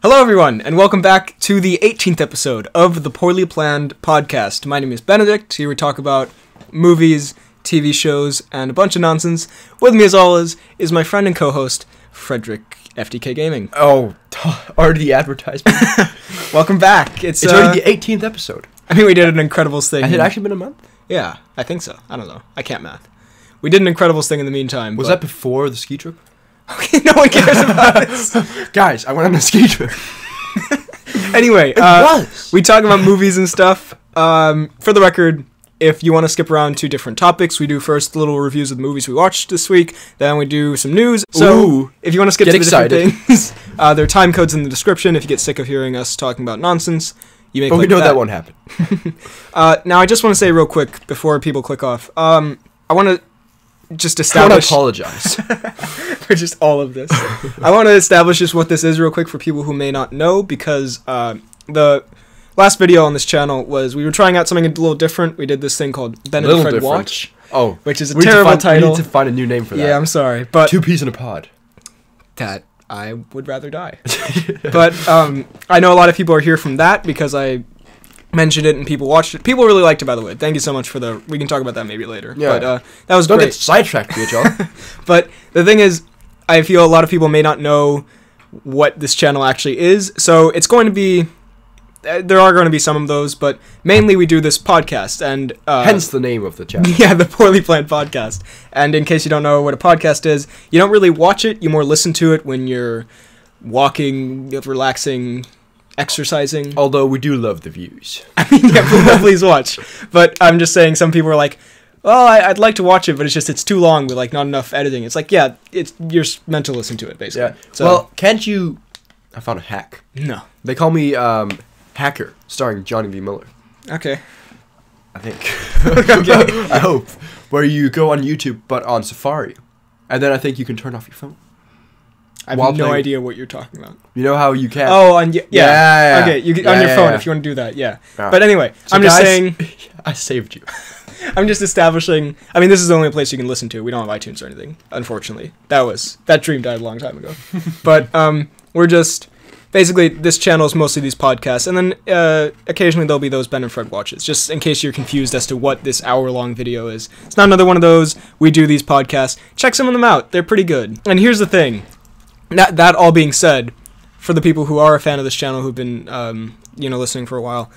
Hello everyone, and welcome back to the 18th episode of the Poorly Planned Podcast. My name is Benedict. Here we talk about movies, TV shows, and a bunch of nonsense. With me as always is my friend and co-host, Frederick FDK Gaming. Oh, already the advertisement. Welcome back. It's already the 18th episode. I mean, we did an Incredibles thing. Has it actually been a month? Yeah, I think so. I don't know. I can't math. We did an Incredibles thing in the meantime. Was that before the ski trip? Okay, no one cares about this. Guys, I went on a ski trip. Anyway, we talk about movies and stuff. For the record, if you want to skip around to different topics, we do first little reviews of the movies we watched this week, then we do some news. So, if you want to skip to the different things, there are time codes in the description. If you get sick of hearing us talking about nonsense, you may click we know that won't happen. Now, I just want to say real quick, before people click off, I want to just establish... I want to apologize. For just all of this. I want to establish just what this is real quick for people who may not know, because the last video on this channel was we were trying out something a little different. We did this thing called Ben and Fred Watch. Oh. Which is a terrible title. We need to find a new name for that. Yeah, I'm sorry. But Two peas in a pod. That I would rather die. But I know a lot of people are here from that because I mentioned it and people watched it. People really liked it, by the way. Thank you so much for the... We can talk about that maybe later. Yeah. But that was Don't great. get sidetracked, BHL. But the thing is, I feel a lot of people may not know what this channel actually is. So it's going to be... There are going to be some of those, but mainly we do this podcast. And hence the name of the channel. Yeah, the Poorly Planned Podcast. And in case you don't know what a podcast is, you don't really watch it. You more listen to it when you're walking, relaxing, exercising. Although we do love the views. I mean, yeah, please watch. But I'm just saying, some people are like, well, I'd like to watch it, but it's too long with like not enough editing. It's like, yeah, you're meant to listen to it, basically. Yeah. So, well, can't you... I found a hack. No. They call me Hacker, starring Johnny V. Miller. Okay. I think. Okay. I hope. Where you go on YouTube, but on Safari. And then I think you can turn off your phone. I have no idea what you're talking about. You know how you can? Oh, on yeah. Okay, on your phone if you want to do that, yeah. Ah. But anyway, so I'm just saying... I saved you. I'm just establishing... I mean, this is the only place you can listen to. We don't have iTunes or anything, unfortunately. That dream died a long time ago. But we're just... Basically, this channel is mostly these podcasts, and then occasionally there'll be those Ben and Fred watches, just in case you're confused as to what this hour-long video is. It's not another one of those. We do these podcasts. Check some of them out. They're pretty good. And here's the thing. That all being said, for the people who are a fan of this channel who've been, listening for a while,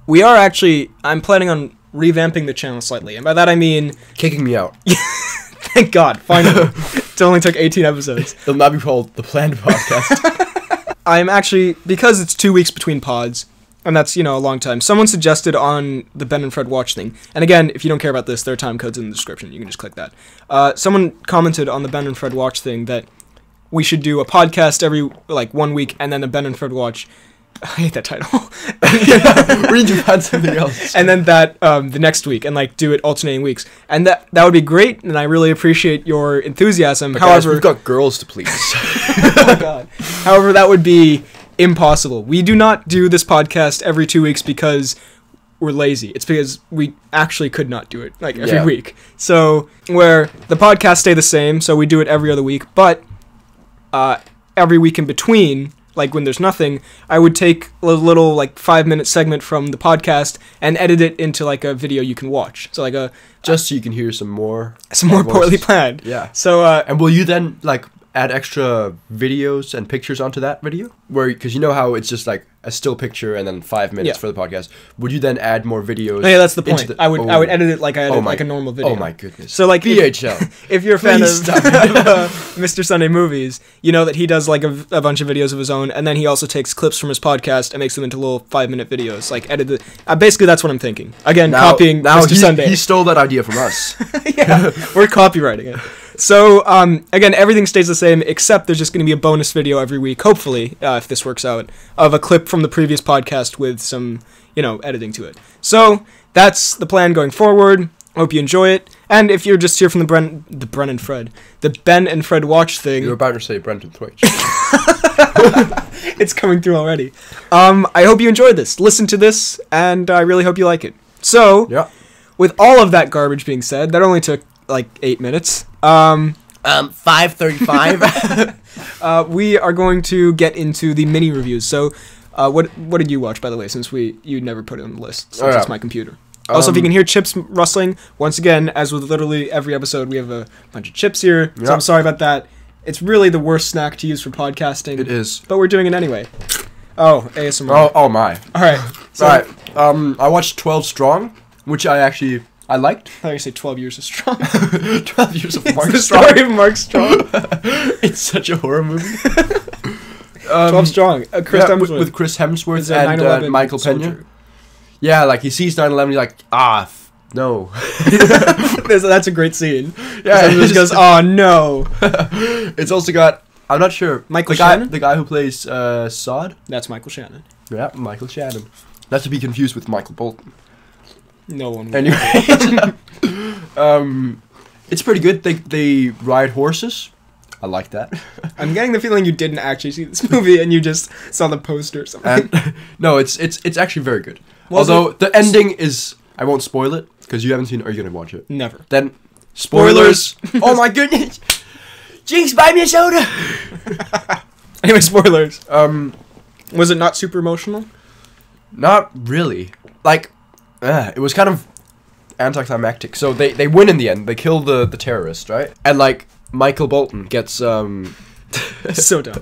I'm planning on revamping the channel slightly, and by that I mean... Kicking me out. Thank God, finally. It only took 18 episodes. It'll not be called The Planned Podcast. I'm actually, because it's 2 weeks between pods, and that's, a long time, someone suggested on the Ben and Fred Watch thing, and again, if you don't care about this, there are time codes in the description, you can just click that. Someone commented on the Ben and Fred Watch thing that we should do a podcast every, 1 week, and then the Ben and Fred Watch. I hate that title. We need to find something else. And then that, the next week, and, do it alternating weeks. And that would be great, and I really appreciate your enthusiasm. But however, guys, we've got girls to please. Oh my God. However, that would be impossible. We do not do this podcast every 2 weeks because we're lazy. It's because we actually could not do it, every week. So, where the podcasts stay the same, so we do it every other week, but... every week in between, when there's nothing, I would take a little 5-minute segment from the podcast and edit it into a video you can watch. So just so you can hear some more Poorly Planned. Yeah. So and will you then add extra videos and pictures onto that video? Because you know how it's just a still picture and then 5 minutes for the podcast. Would you then add more videos? Oh, yeah, that's the point. I would edit it like I edit a normal video. Oh my goodness. So VHL. If you're a fan of Mr. Sunday Movies, you know that he does a bunch of videos of his own, and then he also takes clips from his podcast and makes them into little 5-minute videos. Edit it. Basically, that's what I'm thinking. Again, copying Mr. Sunday. He stole that idea from us. Yeah, we're copywriting it. So, again, everything stays the same, except there's just going to be a bonus video every week, hopefully, if this works out, of a clip from the previous podcast with some, editing to it. So, that's the plan going forward. Hope you enjoy it. And if you're just here from the Ben and Fred Watch thing... You were about to say Brenton Twitch. It's coming through already. I hope you enjoyed this. Listen to this, and I really hope you like it. So, with all of that garbage being said, that only took 8 minutes. 5:35. We are going to get into the mini reviews. So, what did you watch, by the way, since you never put it on the list, since it's my computer? Also, if you can hear chips rustling, once again, as with literally every episode, we have a bunch of chips here, so I'm sorry about that. It's really the worst snack to use for podcasting. It is. But we're doing it anyway. Oh, ASMR. Oh my. Alright. So, I watched 12 Strong, which I liked. I thought you said 12 Years of Strong. 12 Years of Mark the Strong. Story of Mark Strong. It's such a horror movie. 12 Strong. Chris Hemsworth. With Chris Hemsworth and Michael Pena. Yeah, like he sees 9/11, he's like, no. That's a great scene. Yeah, he just goes, oh no. It's also got, I'm not sure, Michael Shannon? the guy who plays Sod. That's Michael Shannon. Yeah, Michael Shannon. Not to be confused with Michael Bolton. No one. Anyway, it's pretty good. They ride horses. I like that. I'm getting the feeling you didn't actually see this movie and you just saw the poster or something. No, it's actually very good. Although the ending is, I won't spoil it because you haven't seen it. Are you gonna watch it? Never. Then spoilers. Oh my goodness! Jinx, buy me a soda. Anyway, spoilers. Was it not super emotional? Not really. Like, it was kind of anticlimactic. So they win in the end. They kill the terrorist, right? And like Michael Bolton gets so dumb.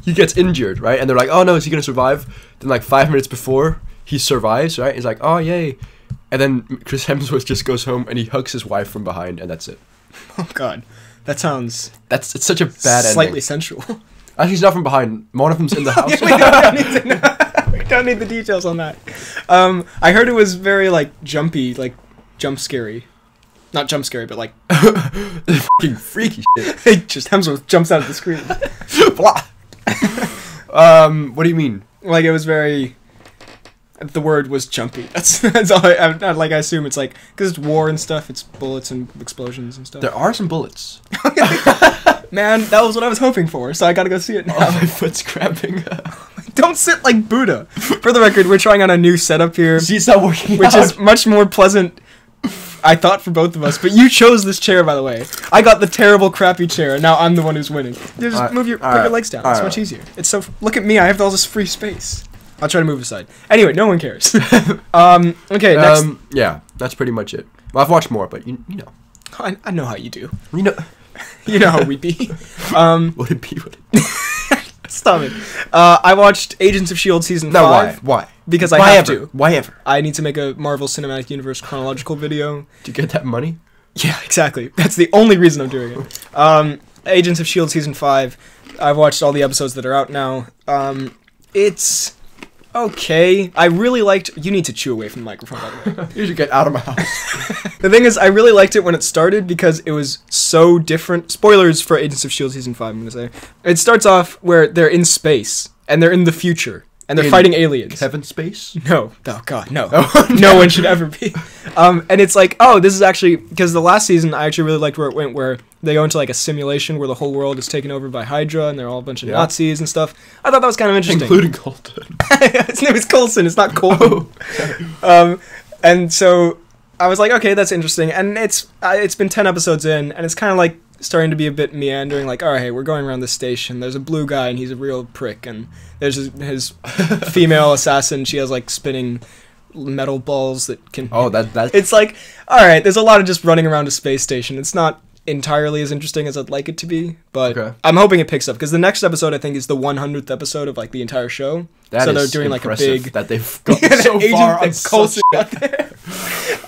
He gets injured, right? And they're like, oh no, is he gonna survive? Then like 5 minutes before he survives, right? He's like, oh yay. And then Chris Hemsworth just goes home and he hugs his wife from behind, and that's it. Oh god, that sounds. It's such a bad slightly ending. sensual. Actually, he's not from behind. One of them's in the house. We don't need the details on that. I heard it was very like jumpy, like jump scary. Not jump scary, but like fucking freaky shit. It just Hemsworth jumps out of the screen. Blah. What do you mean? Like it was very. The word was jumpy. That's all. I assume it's like because it's war and stuff. It's bullets and explosions and stuff. There are some bullets. Man, that was what I was hoping for. So I gotta go see it now. Oh, my foot's cramping. Don't sit like Buddha. For the record, we're trying on a new setup here. See, it's not working which out. Is much more pleasant, I thought, for both of us. But you chose this chair, by the way. I got the terrible, crappy chair, and now I'm the one who's winning. Just put your legs down. It's much easier. It's so. Look at me. I have all this free space. I'll try to move aside. Anyway, no one cares. Okay, next. Yeah, that's pretty much it. Well, I've watched more, but you know. I know how you do. You know. You know how we be. Would it be? Stop it. I watched Agents of S.H.I.E.L.D. Season 5. Why? Because I have to. Why ever? I need to make a Marvel Cinematic Universe chronological video. To get that money? Yeah, exactly. That's the only reason I'm doing it. Agents of S.H.I.E.L.D. Season 5. I've watched all the episodes that are out now. It's okay. I really liked... You need to chew away from the microphone, by the way. You should get out of my house. The thing is, I really liked it when it started because it was so different. Spoilers for Agents of S.H.I.E.L.D. Season 5, I'm going to say. It starts off where they're in space, and they're in the future, and they're fighting aliens. Heaven space? No. Oh, God, no. Oh, no one should ever be. And it's like, oh, this is actually... Because the last season, I actually really liked where it went, where they go into like a simulation where the whole world is taken over by Hydra, and they're all a bunch of Nazis and stuff. I thought that was kind of interesting. Including Colton. His name is Coulson, it's not Cole. And so... I was like, okay, that's interesting, and it's been 10 episodes in, and it's kind of like starting to be a bit meandering, like, alright, we're going around this station, there's a blue guy, and he's a real prick, and there's his female assassin, she has, like, spinning metal balls that can... Oh, that... It's like, alright, there's a lot of just running around a space station, it's not entirely as interesting as I'd like it to be, but I'm hoping it picks up, because the next episode, I think, is the 100th episode of, like, the entire show. That so is they're doing, like, a big... that they've gotten so far on such...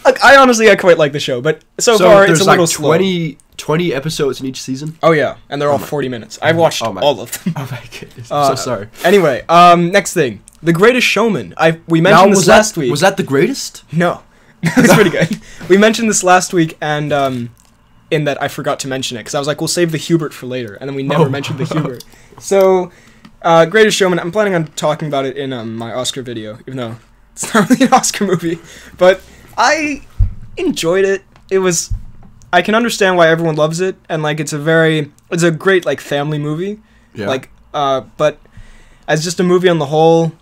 Look, I honestly, I quite like the show, but so far, it's a little like slow. 20 episodes in each season? Oh, yeah, and they're all 40 minutes. I've watched all of them. Oh, my goodness. I'm so sorry. Anyway, next thing. The Greatest Showman. We mentioned this last week. Was that the greatest? No. It's pretty good. We mentioned this last week, and in that I forgot to mention it, because I was like, we'll save the Hubert for later, and then we never mentioned the Hubert. So, Greatest Showman, I'm planning on talking about it in my Oscar video, even though it's not really an Oscar movie, but I enjoyed it. It was... I can understand why everyone loves it, and, like, it's a great, like, family movie. Yeah. Like, but as just a movie on the whole...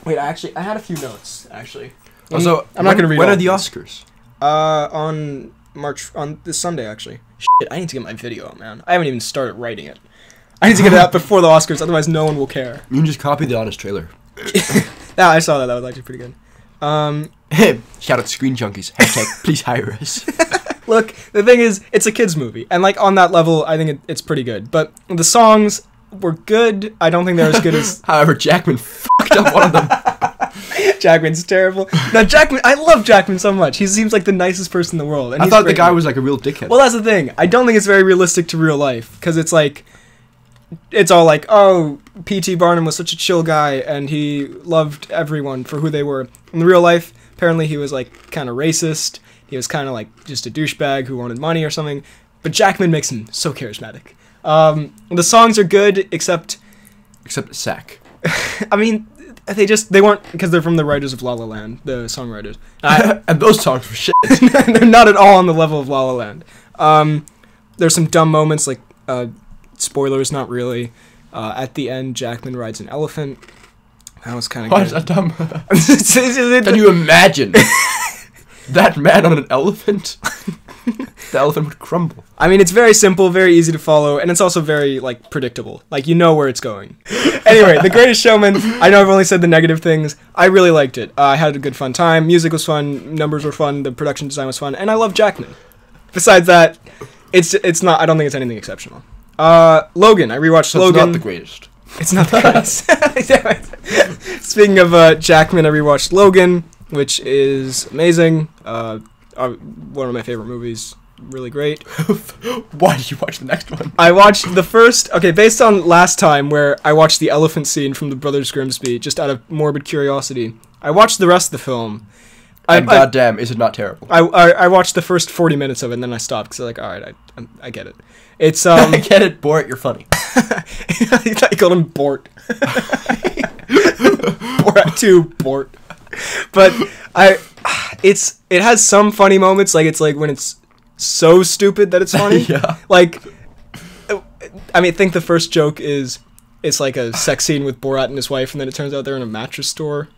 Wait, I had a few notes, actually. Also, I'm not going to read When all are the of these. Oscars? On on this Sunday, actually. Shit, I need to get my video out, man. I haven't even started writing it. I need to get it out before the Oscars, otherwise no one will care. You can just copy the Honest trailer. Yeah, I saw that. That was actually pretty good. Shout out Screen Junkies. Hashtag please hire us. Look, the thing is, it's a kids movie, and like on that level, I think it's pretty good. But the songs were good. I don't think they're as good as. However, Jackman fucked up one of them. Jackman's terrible. Now, Jackman, I love Jackman so much. He seems like the nicest person in the world. And I thought the guy was like a real dickhead. Well, that's the thing. I don't think it's very realistic to real life, because it's like, it's all like, oh, P.T. Barnum was such a chill guy, and he loved everyone for who they were. In real life, apparently he was like kind of racist. He was kind of like just a douchebag who wanted money or something. But Jackman makes him so charismatic. The songs are good, except Sack. I mean, they weren't, because they're from the writers of La La Land, the songwriters. And those songs were shit. They're not at all on the level of La La Land. There's some dumb moments, like, spoilers, not really. At the end, Jackman rides an elephant. That was kind of good. Why is that dumb? Can you imagine that man on an elephant? The elephant would crumble. I mean, it's very simple, very easy to follow, and it's also very, like, predictable. Like, you know where it's going. Anyway, The Greatest Showman, I know I've only said the negative things. I really liked it. I had a good fun time. Music was fun. Numbers were fun. The production design was fun. And I love Jackman. Besides that, it's not, I don't think it's anything exceptional. Logan, I rewatched Logan. It's not the greatest. It's not the greatest. Speaking of Jackman, I rewatched Logan, which is amazing. One of my favorite movies. Really great. Why did you watch the next one? I watched the first, based on last time where I watched the elephant scene from the Brothers Grimsby, just out of morbid curiosity. I watched the rest of the film. And goddamn, is it not terrible? I watched the first 40 minutes of it, and then I stopped, because I'm like, alright, I get it. It's, I get it, Bort, you're funny. I called him Bort. Borat 2, Bort. But, it has some funny moments, like, it's like when it's so stupid that it's funny. Yeah. Like, I mean, I think the first joke is, it's like a sex scene with Borat and his wife, and then it turns out they're in a mattress store.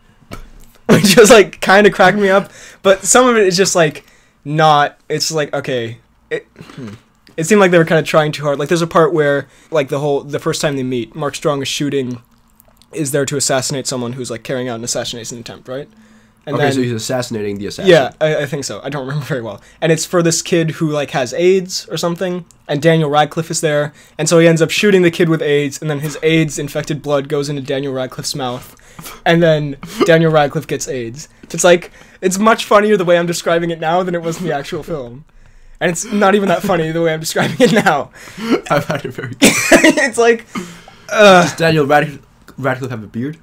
Which just, like, kind of cracked me up. But some of it is just, like, not, it's like, okay. It seemed like they were kind of trying too hard. Like, there's a part where, like, the first time they meet, Mark Strong is there to assassinate someone who's, like, carrying out an assassination attempt, right? And so he's assassinating the assassin. Yeah, I think so. I don't remember very well. And it's for this kid who, like, has AIDS or something, and Daniel Radcliffe is there, and so he ends up shooting the kid with AIDS, and then his AIDS-infected blood goes into Daniel Radcliffe's mouth, and then Daniel Radcliffe gets AIDS. It's like, it's much funnier the way I'm describing it now than it was in the actual film. And it's not even that funny the way I'm describing it now. I've had it very good. It's like, Does Daniel Radcliffe have a beard?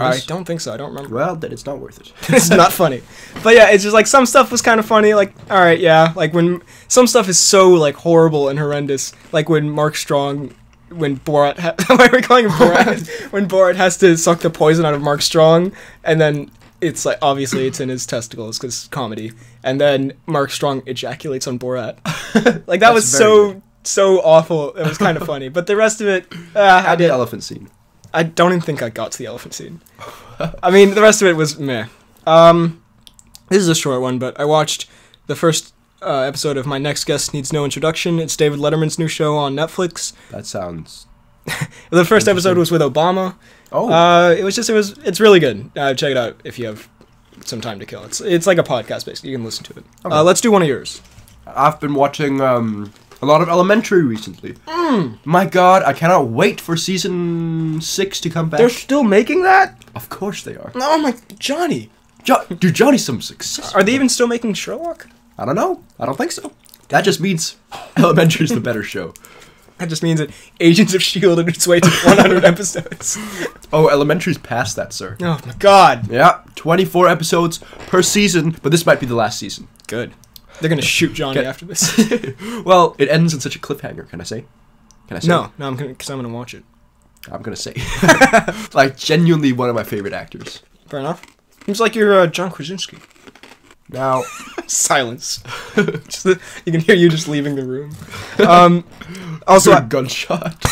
I don't think so. I don't remember. Well, then it's not worth it. It's not funny. But yeah, it's just like some stuff was kind of funny. Like, all right, yeah. Like when some stuff is so like horrible and horrendous. Like when Mark Strong, when Borat, why are we calling him Borat? When Borat has to suck the poison out of Mark Strong, and then it's like obviously it's in his testicles because it's comedy, and then Mark Strong ejaculates on Borat. Like that was so awful. It was kind of funny, but the rest of it, I did elephant scene. I don't even think I got to the elephant scene. I mean, the rest of it was meh. This is a short one, but I watched the first episode of My Next Guest Needs No Introduction. It's David Letterman's new show on Netflix. That sounds... The first episode was with Obama. Oh. It's really good. Check it out if you have some time to kill. It's like a podcast, basically. You can listen to it. Okay. Let's do one of yours. I've been watching... a lot of Elementary recently. My god, I cannot wait for season 6 to come back. They're still making that? Of course they are. Oh my... Johnny. Dude, Johnny's some success. Are they even still making Sherlock? I don't know. I don't think so. That just means Elementary's the better show. That just means that Agents of S.H.I.E.L.D. on its way to 100 episodes. Oh, Elementary's past that, sir. Oh my god. Yeah, 24 episodes per season, but this might be the last season. Good. They're gonna shoot Johnny after this. Well, it ends in such a cliffhanger. Can I say? No, I'm gonna watch it. I'm gonna say, like, genuinely one of my favorite actors. Fair enough. Seems like you're John Krasinski. Now, silence. You can hear you just leaving the room. Also, a gunshot.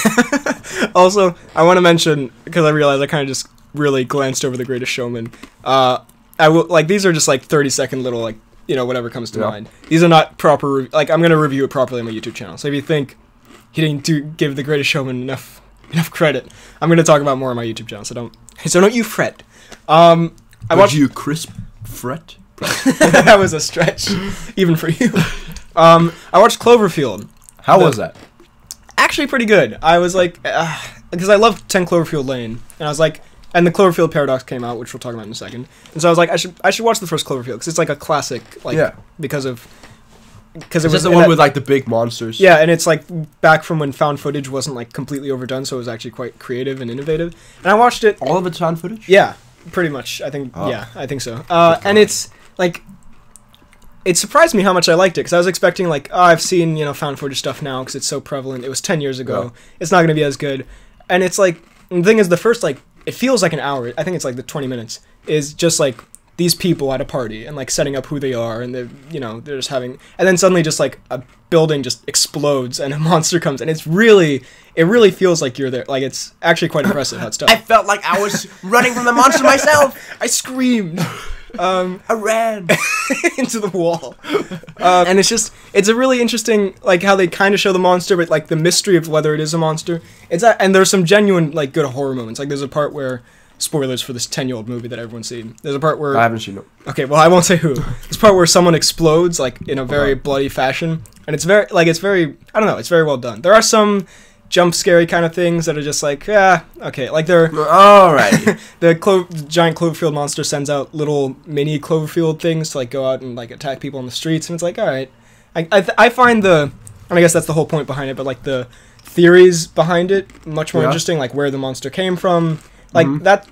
Also, I want to mention, because I realized I kind of just really glanced over The Greatest Showman. These are just like 30-second little like whatever comes to mind. These are not proper. Like, I'm gonna review it properly on my YouTube channel. So if you think he didn't give The Greatest Showman enough credit, I'm gonna talk about more on my YouTube channel. So don't you fret. I watched you crisp fret. That was a stretch, even for you. I watched Cloverfield. How was that? Actually, pretty good. I was like, because I love 10 Cloverfield Lane, and I was like, and the Cloverfield Paradox came out, which we'll talk about in a second. And so I was like, I should watch the first Cloverfield because it's like a classic, like because it was the one with like the big monsters. Yeah, and it's like back from when found footage wasn't like completely overdone, so it was actually quite creative and innovative. And I watched it. All of it's found footage? Yeah, pretty much. I think. Oh. Yeah, I think so. And it's like, it surprised me how much I liked it because I was expecting like, I've seen found footage stuff now because it's so prevalent. It was 10 years ago. Yeah. It's not going to be as good. And it's like, the thing is, the first like, it feels like an hour. I think it's like the 20 minutes is just like these people at a party and like setting up who they are, and they're just having, and then suddenly just like a building just explodes and a monster comes, and it really feels like you're there. Like, it's actually quite impressive how it's done. I felt like I was running from the monster myself. I screamed. I ran into the wall. And it's a really interesting, like, how they kind of show the monster, but like the mystery of whether it is a monster. And there's some genuine like good horror moments. Like, there's a part where, spoilers for this 10-year-old movie that everyone's seen. There's a part where I haven't seen it. Okay, well, I won't say who. There's a part where someone explodes like in a very bloody fashion, and it's very I don't know, it's very well done. There are some jump scary kind of things that are just like, okay, like they're all right. The giant Cloverfield monster sends out little mini Cloverfield things to like go out and like attack people on the streets, and it's like, all right. I find and I guess that's the whole point behind it, but like the theories behind it much more interesting, like where the monster came from, like that.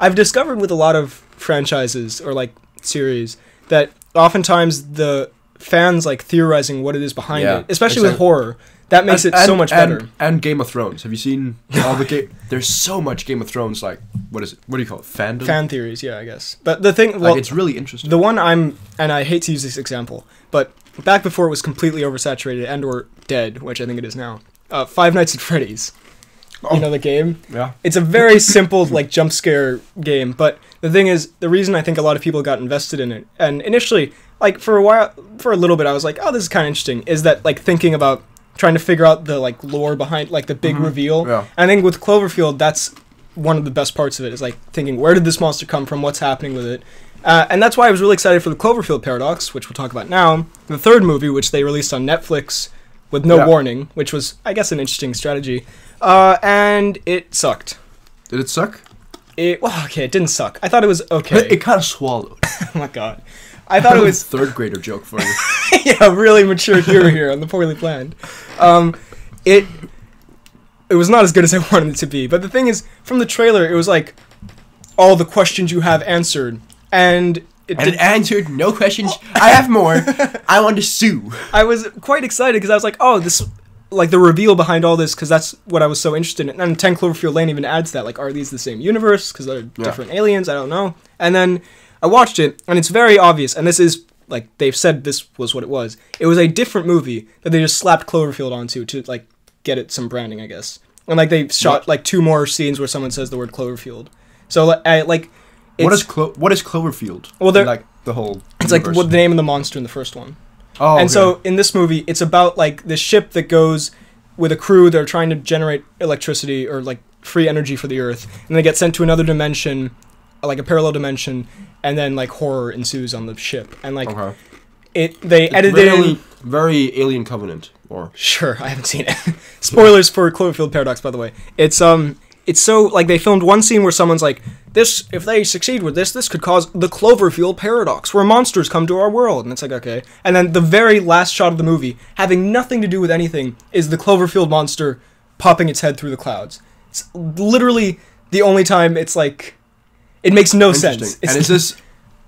I've discovered with a lot of franchises or like series that oftentimes the fans like theorizing what it is behind it, especially with horror. That makes it so much better. And Game of Thrones. Have you seen all the game? There's so much Game of Thrones, like, what is it? What do you call it? Fandom? Fan theories, yeah, I guess. But the thing, well, like, it's really interesting. The one and I hate to use this example, but back before it was completely oversaturated and or dead, which I think it is now, Five Nights at Freddy's. Oh. You know the game? Yeah. It's a very simple, like, jump scare game, but the thing is, the reason I think a lot of people got invested in it, and initially, like, for a little bit, I was like, oh, this is kind of interesting, is that, like, thinking about trying to figure out the like lore behind like the big reveal. Yeah. And I think with Cloverfield, that's one of the best parts of it, is like thinking, where did this monster come from? What's happening with it? And that's why I was really excited for the Cloverfield Paradox, which we'll talk about now. The third movie, which they released on Netflix with no warning, which was, I guess, an interesting strategy. And it sucked. Did it suck? It didn't suck. I thought it was okay. It kind of swallowed. Oh my god. I thought it was third grader joke for you. Yeah, really mature humor here on the Poorly Planned. It was not as good as I wanted it to be, but the thing is, from the trailer, it was like all the questions you have answered, and it answered no questions. I have more. I want to sue. I was quite excited because I was like, oh, this, like the reveal behind all this, because that's what I was so interested in. And 10 Cloverfield Lane even adds that, like, are these the same universe? Because they're different aliens. I don't know. And then I watched it, and it's very obvious, and this is, like, they've said this was what it was. It was a different movie that they just slapped Cloverfield onto to, like, get it some branding, I guess. And, like, they shot, like, 2 more scenes where someone says the word Cloverfield. So, like, it's... What is Cloverfield? Well, they're... Like, the whole It's, universe. like, what the name of the monster in the first one. Oh, and so, in this movie, it's about, like, this ship that goes with a crew that are trying to generate electricity or, like, free energy for the Earth. And they get sent to another dimension, like a parallel dimension, and then like horror ensues on the ship, and like they edited in very Alien Covenant, or sure, I haven't seen it. Spoilers for Cloverfield Paradox, by the way. It's so like they filmed one scene where someone's like, this, if they succeed with this could cause the Cloverfield Paradox, where monsters come to our world, and it's like, okay. And then the very last shot of the movie, having nothing to do with anything, is the Cloverfield monster popping its head through the clouds. It's literally the only time it's like. It makes no sense. And is this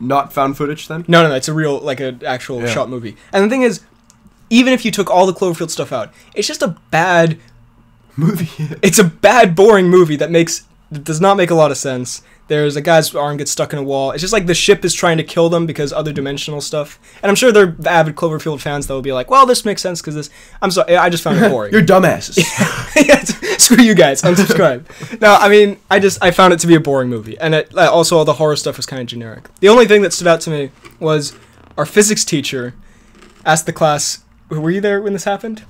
not found footage then? No, it's a real, like, an actual shot movie. And the thing is, even if you took all the Cloverfield stuff out, it's just a bad movie. It's a bad, boring movie that does not make a lot of sense. There's a guy's arm gets stuck in a wall. It's just like the ship is trying to kill them because other dimensional stuff. And I'm sure they're avid Cloverfield fans that will be like, well, this makes sense because this... I'm sorry, I just found it boring. You're dumbasses. Screw you guys, unsubscribe. No, I mean, I found it to be a boring movie. And also all the horror stuff was kind of generic. The only thing that stood out to me was our physics teacher asked the class, were you there when this happened?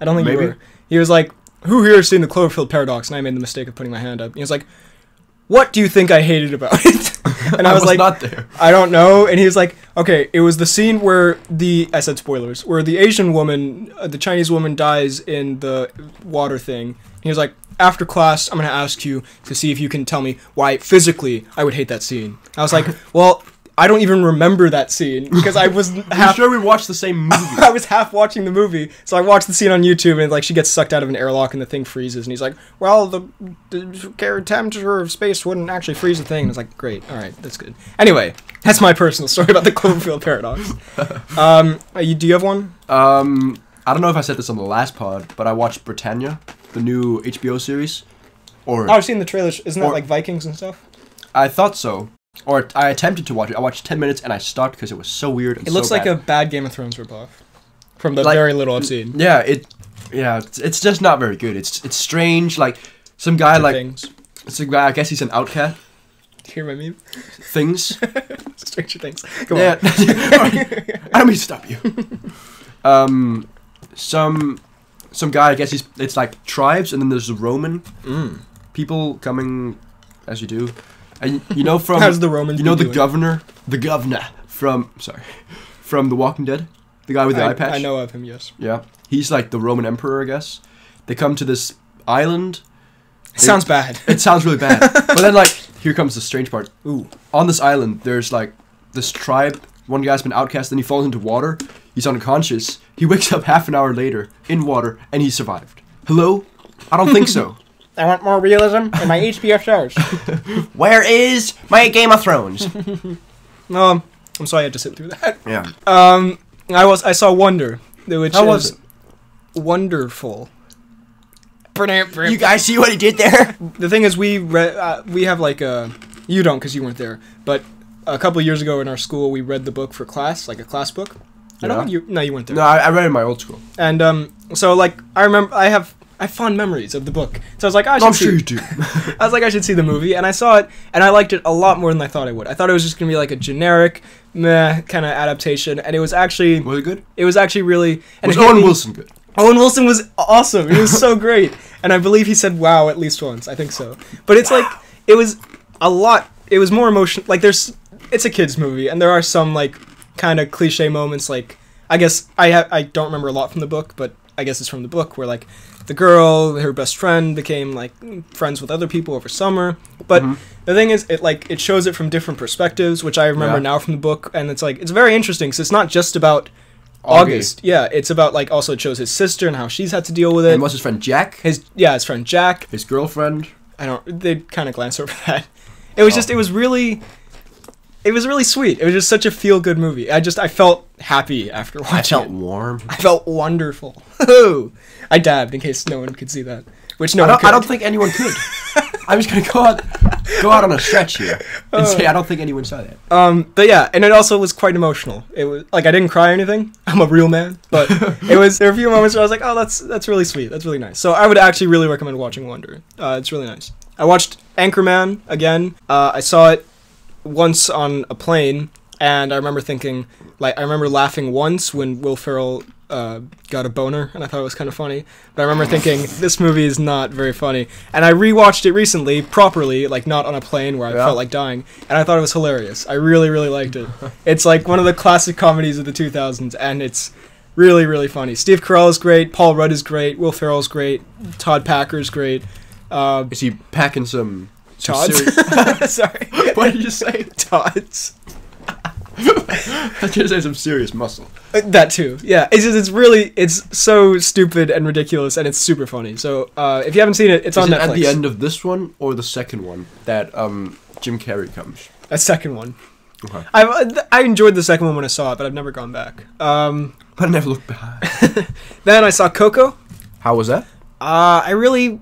I don't think you were. He was like, who here has seen the Cloverfield Paradox? And I made the mistake of putting my hand up. He was like, what do you think I hated about it? And I was like, not there. I don't know. And he was like, okay, it was the scene where I said spoilers, where the Asian woman, the Chinese woman dies in the water thing. He was like, after class, I'm going to ask you to see if you can tell me why physically I would hate that scene. I was like, well, I don't even remember that scene because I was half. You sure we watched the same movie? I was half watching the movie, so I watched the scene on YouTube, and like she gets sucked out of an airlock, and the thing freezes, and he's like, "Well, the temperature of space wouldn't actually freeze the thing." And it's like, "Great, all right, that's good." Anyway, that's my personal story about the Cloverfield Paradox. Do you have one? I don't know if I said this on the last pod, but I watched Britannia, the new HBO series. Oh, I've seen the trailer. Isn't that like Vikings and stuff? I thought so. Or I attempted to watch it. I watched 10 minutes and I stopped because it was so weird and It looks so like a bad Game of Thrones ripoff. From the very little I've seen. Yeah, it's just not very good. It's strange. Like some guy some guy. I guess he's an outcast. Do you hear my meme? Things. Stranger Things. Come on. I don't mean to stop you. Some guy. I guess it's like tribes, and then there's the Roman people coming, as you do. And you know from how's the Romans? You know the governor from The Walking Dead, the guy with the eye patch. I know of him. Yes. Yeah, he's like the Roman emperor, I guess. They come to this island. Sounds bad. It sounds really bad. But then like here comes the strange part. Ooh. On this island, there's like this tribe. One guy's been outcast, then he falls into water. He's unconscious. He wakes up half an hour later in water, and he survived. Hello? I don't think so. I want more realism in my HBO shows. Where is my Game of Thrones? I'm sorry I had to sit through that. Yeah. I saw Wonder, which How was it? Wonderful. You guys see what he did there? The thing is, we have like you don't because you weren't there, but a couple of years ago in our school we read the book for class, like a class book. I don't think you weren't there. No, I read it in my old school. And so like I remember I have fond memories of the book. So I was like, I'm sure you do. I was like, I should see the movie, and I saw it, and I liked it a lot more than I thought I would. I thought it was just gonna be like a generic, meh kind of adaptation, and it was actually Was it good? It was actually really. And was Owen Wilson good? Owen Wilson was awesome. He was so great, and I believe he said "wow" at least once. I think so. But it's like it was a lot. It was more emotional. Like it's a kids movie, and there are some like kind of cliche moments. Like I guess I don't remember a lot from the book, but I guess it's from the book where like the girl, her best friend, became like friends with other people over summer. But the thing is, it shows it from different perspectives, which I remember now from the book, and it's like it's very interesting because it's not just about August. Yeah, it's about like also it shows his sister and how she's had to deal with it. And what's his friend Jack? His friend Jack. His girlfriend. They kind of glance over that. It was it was really sweet. It was just such a feel-good movie. I felt happy after watching it. I felt warm. I felt wonderful. I dabbed in case no one could see that. Which no one could. I don't think anyone could. I'm just gonna go out on a stretch here and say I don't think anyone saw that. But yeah, and it also was quite emotional. It was like I didn't cry or anything. I'm a real man, but there were a few moments where I was like, oh, that's really sweet. That's really nice. So I would actually really recommend watching Wonder. It's really nice. I watched Anchorman again. I saw it once on a plane, and I remember thinking, like, I remember laughing once when Will Ferrell got a boner, and I thought it was kind of funny. But I remember thinking, this movie is not very funny. And I rewatched it recently, properly, like, not on a plane where I felt like dying, and I thought it was hilarious. I really, really liked it. It's, like, one of the classic comedies of the 2000s, and it's really, really funny. Steve Carell is great, Paul Rudd is great, Will Ferrell's great, Todd Packer's great. Is he packing some Todd's? Sorry. What did you say? Todd's. I was gonna say some serious muscle. That too, yeah. It's so stupid and ridiculous, and it's super funny. So if you haven't seen it, it's on Netflix. At the end of this one or the second one that Jim Carrey comes? A second one. Okay. I enjoyed the second one when I saw it, but I've never gone back. But I never looked behind. Then I saw Coco. How was that? I really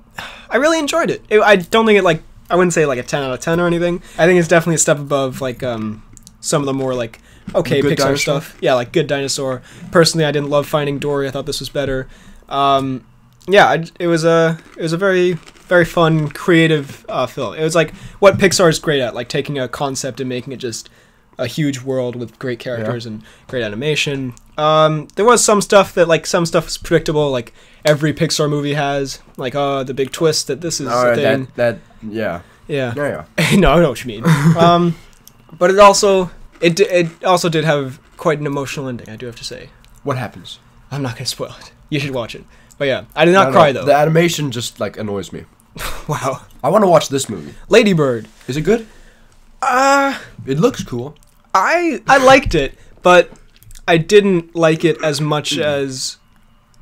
enjoyed it. I don't think I wouldn't say like a 10 out of 10 or anything. I think it's definitely a step above like some of the more like Pixar Dinosaur stuff. Yeah, like Good Dinosaur. Personally, I didn't love Finding Dory. I thought this was better. It was a very, very fun, creative film. It was like what Pixar is great at, like taking a concept and making it just a huge world with great characters and great animation. There was some stuff was predictable, like every Pixar movie has, like the big twist that this is a thing. Yeah. No, I know what you mean. But it also did have quite an emotional ending, I do have to say. What happens? I'm not gonna spoil it. You should watch it. But yeah, I did not cry though. The animation just like annoys me. Wow. I want to watch this movie. Ladybird. Is it good? It looks cool. I liked it, but I didn't like it as much as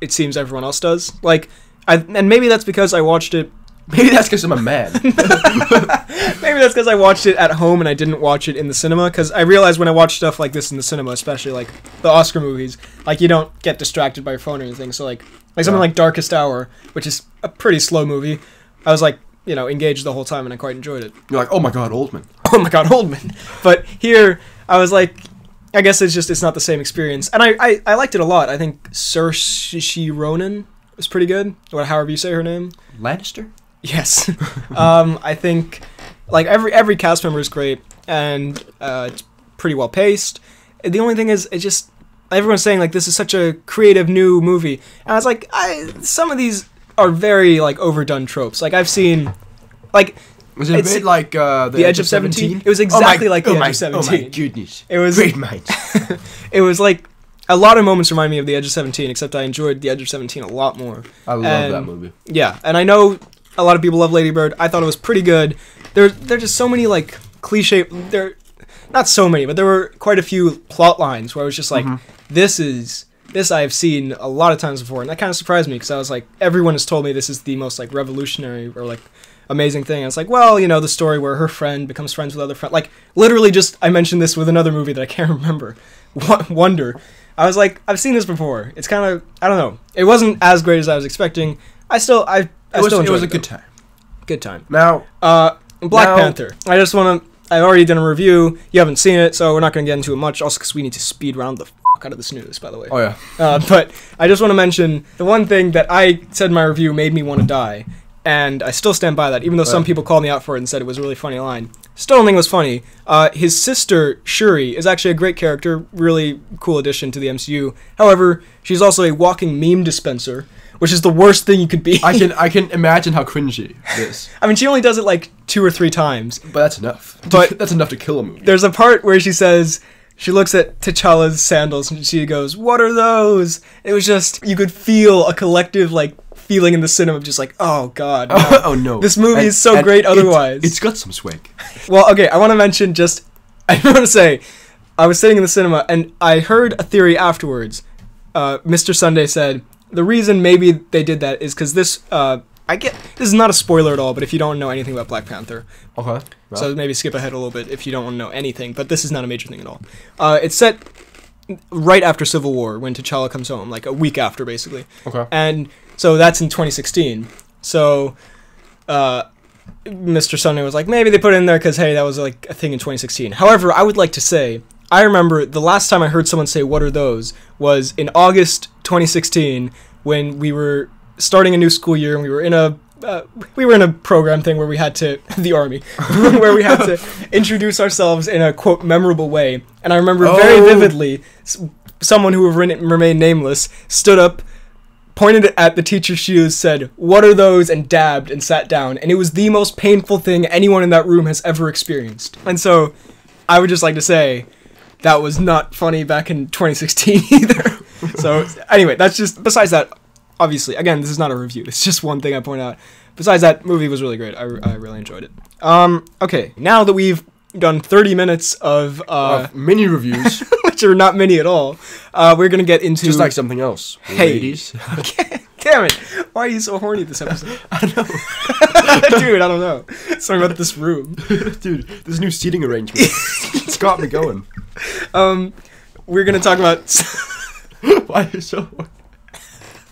it seems everyone else does. Like, and maybe that's because I watched it. Maybe that's because I'm a man. Maybe that's because I watched it at home and I didn't watch it in the cinema. Because I realized when I watch stuff like this in the cinema, especially like the Oscar movies, like you don't get distracted by your phone or anything. So like something like Darkest Hour, which is a pretty slow movie, I was like, engaged the whole time and I quite enjoyed it. You're like, oh my god, Oldman. Oh my god, Oldman. But here, I was like, I guess it's not the same experience. And I liked it a lot. I think Saoirse Ronan was pretty good, or however you say her name. Lannister? Yes. I think like every cast member is great and it's pretty well paced. The only thing is everyone's saying like this is such a creative new movie. And I was like, some of these are very like overdone tropes. Like I've seen like was it a bit like the Edge of 17? It was exactly like the Edge of 17. Oh my goodness. It was great minds. It was like a lot of moments remind me of the Edge of 17, except I enjoyed the Edge of 17 a lot more. I love that movie. Yeah, and I know a lot of people love Lady Bird. I thought it was pretty good. There are just so many like cliche. Not so many, but there were quite a few plot lines where I was just like, this I've seen a lot of times before, and that kind of surprised me because I was like, everyone has told me this is the most like revolutionary or like amazing thing. And it's like, well, the story where her friend becomes friends with other friends. Like literally, I mentioned this with another movie that I can't remember. Wonder. I was like, I've seen this before. It's kind of, I don't know. It wasn't as great as I was expecting. It was a good time. Good time. Now, Black Panther. I've already done a review. You haven't seen it, so we're not going to get into it much. Also, because we need to speed round the out of this news, by the way. Oh yeah. But I just want to mention the one thing that I said in my review made me want to die, and I still stand by that. Even though some people called me out for it and said it was a really funny line, still don't think it was funny. His sister Shuri is actually a great character, really cool addition to the MCU. However, she's also a walking meme dispenser, which is the worst thing you could be. I can imagine how cringy it is. I mean, she only does it like 2 or 3 times. But that's enough. But that's enough to kill a movie. There's a part where she says, she looks at T'Challa's sandals and she goes, "What are those?" It was just, you could feel a collective like feeling in the cinema of just like, oh god. No. Oh no. This movie is so great otherwise. It's got some swag. Well, okay, I want to mention I want to say, I was sitting in the cinema and I heard a theory afterwards. Mr. Sunday said, the reason maybe they did that is because this is not a spoiler at all, but if you don't know anything about Black Panther, okay, so maybe skip ahead a little bit if you don't want to know anything, but this is not a major thing at all. It's set right after Civil War, when T'Challa comes home, like a week after, basically. Okay. And so that's in 2016. So Mr. Sunday was like, maybe they put it in there because, hey, that was like a thing in 2016. However, I would like to say, I remember the last time I heard someone say, "What are those?" was in August 2016 when we were starting a new school year and we were in a program thing where we had to the army where we had to introduce ourselves in a quote memorable way. And I remember very vividly someone who remained nameless stood up, pointed at the teacher's shoes, said, "What are those?" and dabbed and sat down. And it was the most painful thing anyone in that room has ever experienced. And so I would just like to say that was not funny back in 2016 either. So anyway, that's just, besides that, obviously, again, this is not a review. It's just one thing I point out. Besides that, movie was really great. I really enjoyed it. Okay, now that we've done 30 minutes of mini reviews, which are not many at all, we're gonna get into just like something else. Hey, ladies. Damn it! Why are you so horny this episode? I don't know. Dude, I don't know. Something about this room. Dude, this new seating arrangement. It's got me going. We're gonna talk about why are you so horny?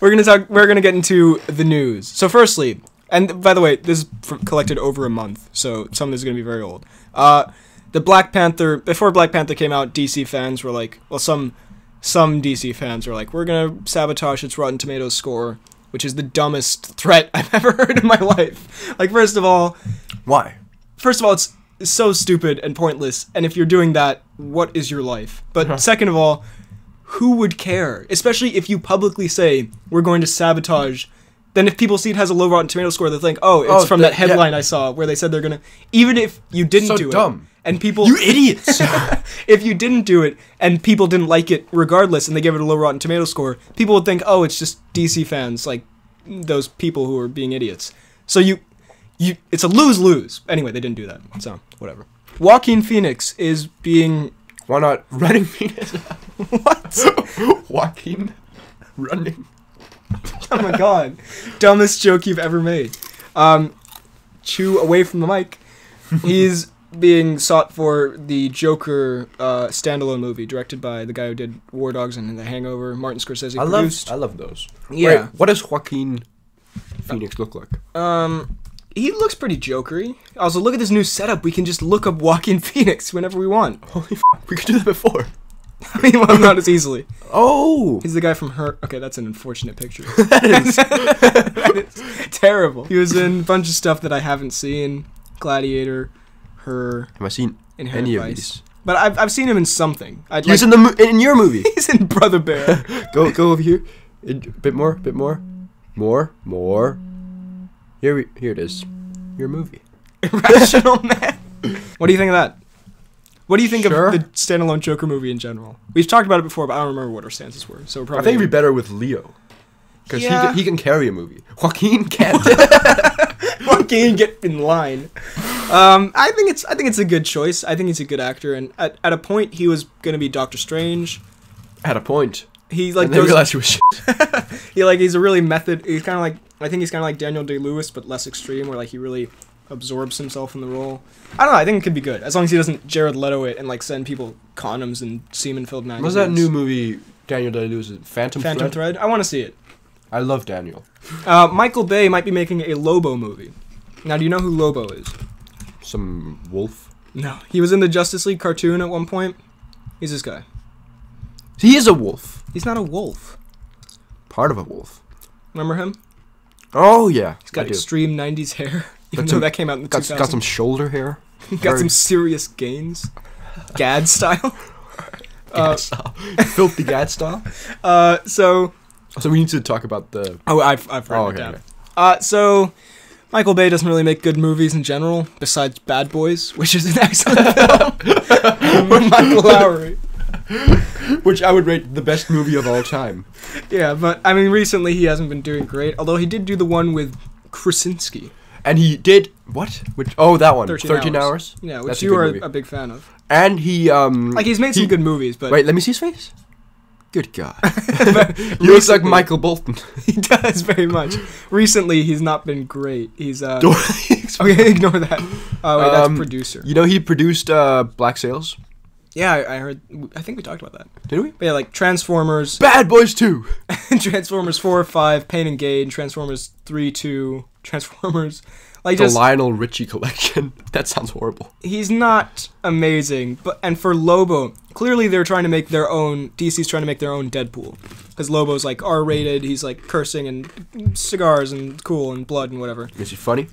We're gonna get into the news. So firstly, and by the way, this is collected over a month, so some of this is gonna be very old. The Black Panther, before Black Panther came out, DC fans were like, well, some DC fans were like, we're gonna sabotage its Rotten Tomatoes score, which is the dumbest threat I've ever heard in my life. Like, first of all, why? First of all, so stupid and pointless. And if you're doing that, what is your life? But second of all, who would care? Especially if you publicly say, we're going to sabotage. Then if people see it has a low Rotten Tomato score, they think, oh, it's from that headline I saw where they said they're going to... Even if you didn't do it. And people... You idiots! If you didn't do it, and people didn't like it regardless, and they gave it a low Rotten Tomato score, people would think, oh, it's just DC fans, like those people who are being idiots. So it's a lose-lose. Anyway, they didn't do that, so whatever. Joaquin Phoenix is being... Why not running Phoenix? What? Joaquin running. Oh my god. Dumbest joke you've ever made. Chew away from the mic. He's being sought for the Joker standalone movie directed by the guy who did War Dogs and The Hangover. Martin Scorsese produced. I love those. Yeah. Wait, what does Joaquin Phoenix look like? He looks pretty jokery. Also, look at this new setup. We can just look up Joaquin Phoenix whenever we want. Holy f***, we could do that before. I mean, well, not as easily. Oh! He's the guy from Her... Okay, that's an unfortunate picture. That is terrible. He was in a bunch of stuff that I haven't seen. Gladiator, Her... Have I seen any of these? But I've seen him in something. He's in in your movie. He's in Brother Bear. Go over here. A bit more. More. Here it is. Your movie. Irrational Man. What do you think of that? What do you think of the standalone Joker movie in general? We've talked about it before, but I don't remember what our stances were. So probably I think it'd be better with Leo, because he can carry a movie. Joaquin can't. Joaquin, get in line. I think it's a good choice. I think he's a good actor, and at a point he was gonna be Doctor Strange. At a point, he like and then realized he was shit. He's a really method. He's kind of like I think he's kind of like Daniel Day-Lewis, but less extreme, where like he really absorbs himself in the role. I don't know. I think it could be good as long as he doesn't Jared Leto it and like send people condoms and semen-filled magazines. What's that new movie Daniel Day-Lewis? Phantom Thread? I want to see it. I love Daniel. Michael Bay might be making a Lobo movie. Now, do you know who Lobo is? Some wolf? No, he was in the Justice League cartoon at one point. He's this guy. He is a wolf. He's not a wolf. Part of a wolf. Remember him? Oh yeah. He's got extreme '90s hair. Even though that came out in the 2000s. Got some shoulder hair. Got some serious gains. Gad style. Gad style. Filthy Gad style. So we need to talk about the... Oh, I've written it down. Okay. So Michael Bay doesn't really make good movies in general, besides Bad Boys, which is an excellent film with Michael Lowry. Which I would rate the best movie of all time. Yeah, but I mean, recently he hasn't been doing great, although he did do the one with Krasinski. And he did what? That one. 13 hours. Yeah, which you are a big fan of. And he he's made some good movies, but wait, let me see his face. Good God. He looks like Michael Bolton. He does very much. Recently, he's not been great. He's okay, ignore that. Oh wait, that's producer. You know he produced Black Sails. Yeah, I heard. I think we talked about that. Did we? But yeah, like Transformers. Bad Boys 2. Transformers 4, 5, Pain and Gain, Transformers 3, 2, Transformers. Like the Lionel Richie collection. That sounds horrible. He's not amazing, and for Lobo, clearly they're trying to make their own. DC's trying to make their own Deadpool, because Lobo's like R-rated. He's like cursing and cigars and cool and blood and whatever. Is he funny?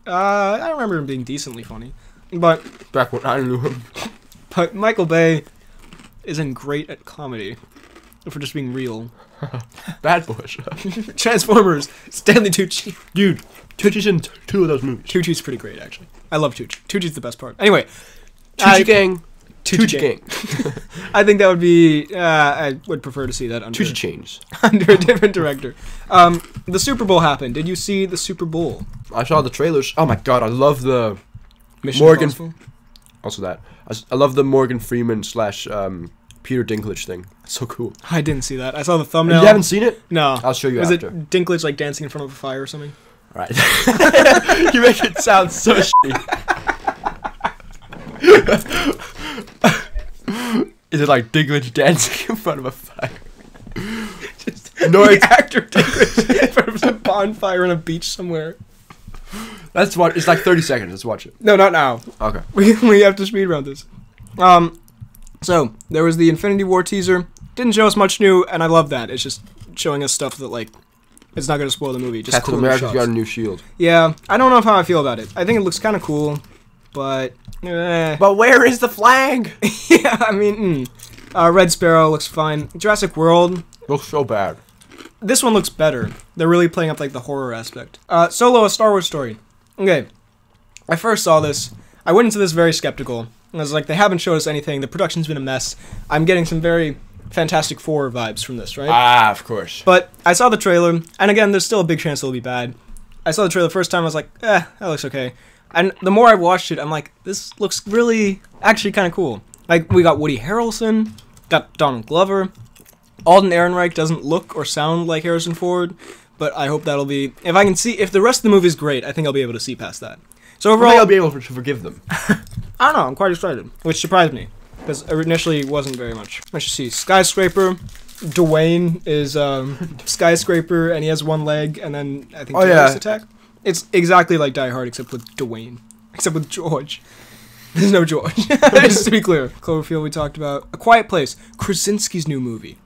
I remember him being decently funny, but back when I knew him. But Michael Bay isn't great at comedy, if we're just being real. Bad Boys. Transformers, Stanley Tucci. Dude, Tucci's in 2 of those movies. Tucci's pretty great, actually. I love Tucci. Tucci's the best part. Anyway. Tucci gang. Tucci gang. I think that would be... I would prefer to see that under... Tucci chains. Under a different director. The Super Bowl happened. Did you see the Super Bowl? I saw the trailers. Oh my god, I love the... Mission Impossible? Also that. I love the Morgan Freeman / Peter Dinklage thing. It's so cool. I didn't see that. I saw the thumbnail. You haven't seen it? No. I'll show you after. Was it Dinklage like dancing in front of a fire or something? Alright. You make it sound so shitty. Is it like Dinklage dancing in front of a fire? No, it's actor Dinklage in front of a bonfire on a beach somewhere. Let's watch. It's like 30 seconds. Let's watch it. No, not now. Okay. We have to speed around this. So there was the Infinity War teaser. Didn't show us much new, and I love that. It's just showing us stuff that like it's not going to spoil the movie. Just Captain cool America's shots. got a new shield. Yeah, I don't know how I feel about it. I think it looks kind of cool. but But where is the flag? yeah, I mean, Red Sparrow looks fine. Jurassic World Looks so bad. This one looks better. They're really playing up like the horror aspect. Solo, a Star Wars story. Okay, I first saw this. I went into this very skeptical. I was like, they haven't showed us anything. The production's been a mess. I'm getting some very Fantastic Four vibes from this, right? Ah, of course. But I saw the trailer, and again, there's still a big chance it'll be bad. I saw the trailer the first time, I was like, that looks okay. And the more I watched it, I'm like, this looks really, actually kind of cool. Like, we got Woody Harrelson, got Donald Glover. Alden Ehrenreich doesn't look or sound like Harrison Ford, but I hope that'll be... If the rest of the movie's great, I think I'll be able to see past that. So overall... I think I'll be able to forgive them. I don't know, I'm quite excited, which surprised me, because initially it wasn't very much. Let's just see, Skyscraper, Dwayne is Skyscraper, and he has one leg, and then I think terrorist attack. It's exactly like Die Hard, except with Dwayne, except with George. There's no George, just to be clear. Cloverfield we talked about. A Quiet Place, Krasinski's new movie.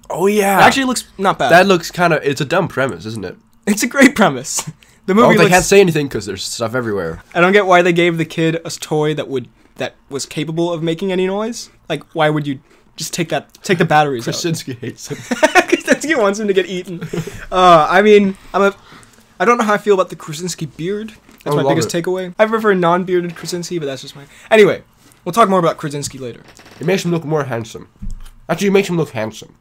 Oh, yeah. It actually looks not bad. That looks kind of... It's a dumb premise, isn't it? It's a great premise. The movie they can't say anything because there's stuff everywhere. I don't get why they gave the kid a toy that was capable of making any noise. Like, why would you just take the batteries Krasinski hates him. Krasinski wants him to get eaten. I mean, I don't know how I feel about the Krasinski beard. That's my biggest takeaway. I prefer non-bearded Krasinski, but that's just my... Anyway, we'll talk more about Krasinski later. It makes him look more handsome. Actually, it makes him look handsome.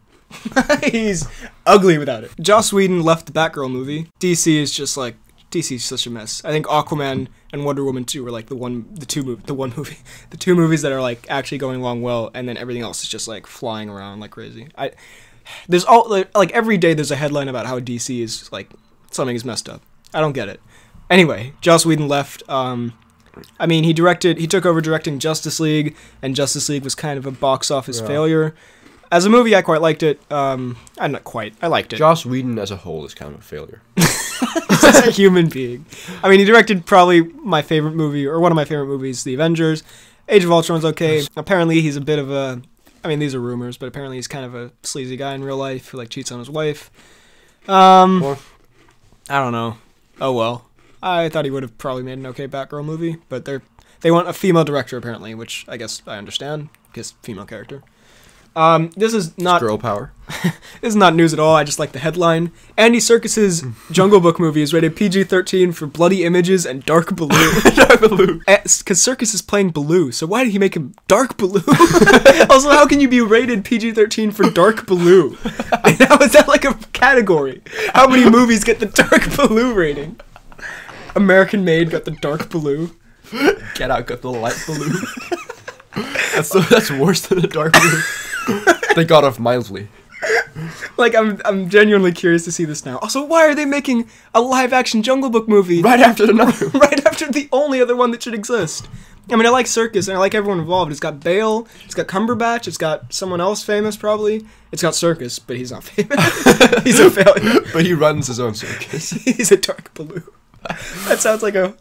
He's ugly without it. Joss Whedon left the Batgirl movie. DC is just like... DC's such a mess. I think Aquaman and Wonder Woman 2 are like the two movies that are like actually going along well, and then everything else is just like flying around like crazy. There's like every day there's a headline about how DC is like something is messed up. I don't get it. Anyway, Joss Whedon left. I mean, he took over directing Justice League, and Justice League was kind of a box office failure. As a movie, I quite liked it. Not quite. I liked it. Joss Whedon as a whole is kind of a failure. As a human being. I mean, he directed probably my favorite movie, or one of my favorite movies, The Avengers. Age of Ultron's okay. Apparently, he's a bit of a... I mean, these are rumors, but apparently he's kind of a sleazy guy in real life who, like, cheats on his wife. I don't know. Oh, well. I thought he would have probably made an okay Batgirl movie, but they want a female director, apparently, which I guess I understand, because female character. This is not... Girl power. This is not news at all, I just like the headline. Andy Serkis's Jungle Book movie is rated PG-13 for bloody images and dark Baloo. Dark Baloo. Because Serkis is playing Baloo, so why did he make him dark Baloo? Also, how can you be rated PG-13 for dark Baloo? How is that like a category? How many movies get the dark Baloo rating? American Made got the dark Baloo. Get Out got the light Baloo. That's worse than the dark Baloo. They got off mildly. Like, I'm genuinely curious to see this now. Also, why are they making a live-action Jungle Book movie right after another? Right after the only other one that should exist. I mean, I like Serkis, and I like everyone involved. It's got Bale, it's got Cumberbatch, it's got someone else famous, probably. It's got Serkis, but he's not famous. He's a failure. But he runs his own circus. He's a dark Baloo. That sounds like a,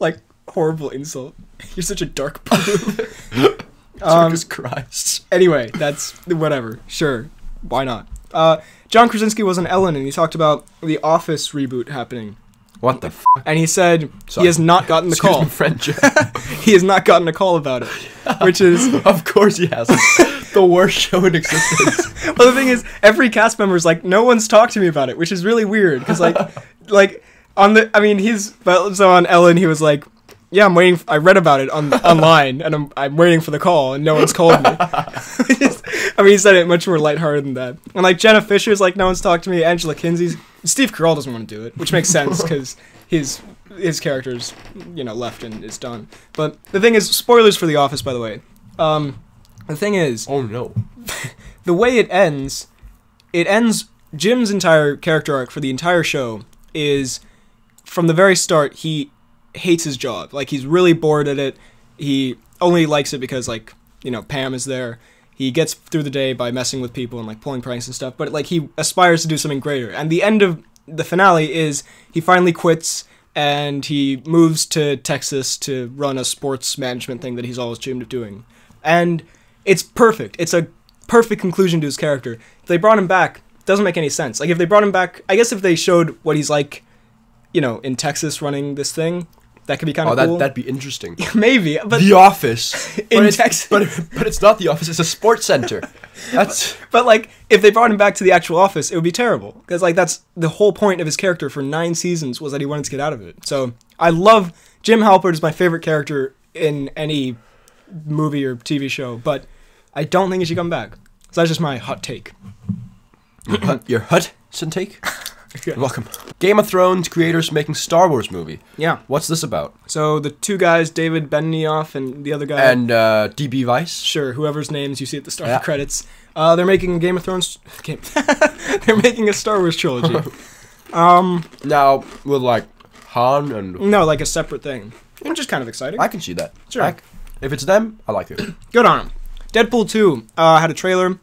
horrible insult. You're such a dark Baloo. Jesus Christ. Anyway, that's whatever. Sure, why not? John Krasinski was on Ellen, and he talked about the Office reboot happening. What the f***? And he said he has not gotten the call. French. He has not gotten a call about it, which is... Of course he has. The worst show in existence. Well, the thing is, every cast member is like, no one's talked to me about it, which is really weird, because so on Ellen, he was like, yeah, I'm waiting. I read about it online, and I'm waiting for the call, and no one's called me. I mean, he said it much more lighthearted than that. And like Jenna Fisher's like, no one's talked to me. Angela Kinsey's, Steve Carell doesn't want to do it, which makes sense because his character's left and is done. But the thing is, spoilers for The Office, by the way. The thing is, oh no, the way it ends. Jim's entire character arc for the entire show is, from the very start, he hates his job. Like, he's really bored at it. He only likes it because, Pam is there. He gets through the day by messing with people and, pulling pranks and stuff. But, he aspires to do something greater. And the end of the finale is he finally quits and he moves to Texas to run a sports management thing that he's always dreamed of doing. And it's perfect. It's a perfect conclusion to his character. If they brought him back, it doesn't make any sense. Like, if they brought him back, I guess if they showed what he's like, in Texas running this thing, That could be kind of cool. That'd be interesting. Maybe, but The Office in Texas. but it's not The Office. It's a sports center. But like, if they brought him back to the actual office, it would be terrible because like that's the whole point of his character for 9 seasons was that he wanted to get out of it. So I love Jim Halpert is my favorite character in any movie or TV show, but I don't think he should come back. So that's just my hot take. Your Hudson take? Yeah. Welcome. Game of Thrones creators making Star Wars movie. Yeah. What's this about? So the 2 guys, David Benioff and the other guy. And DB Weiss? Sure, whoever's names you see at the start of the credits. They're making Game of Thrones... They're making a Star Wars trilogy. Now, with like Han and... No, like a separate thing. And just kind of exciting. I can see that. Sure. If it's them, I like it. Good on them. Deadpool 2 had a trailer.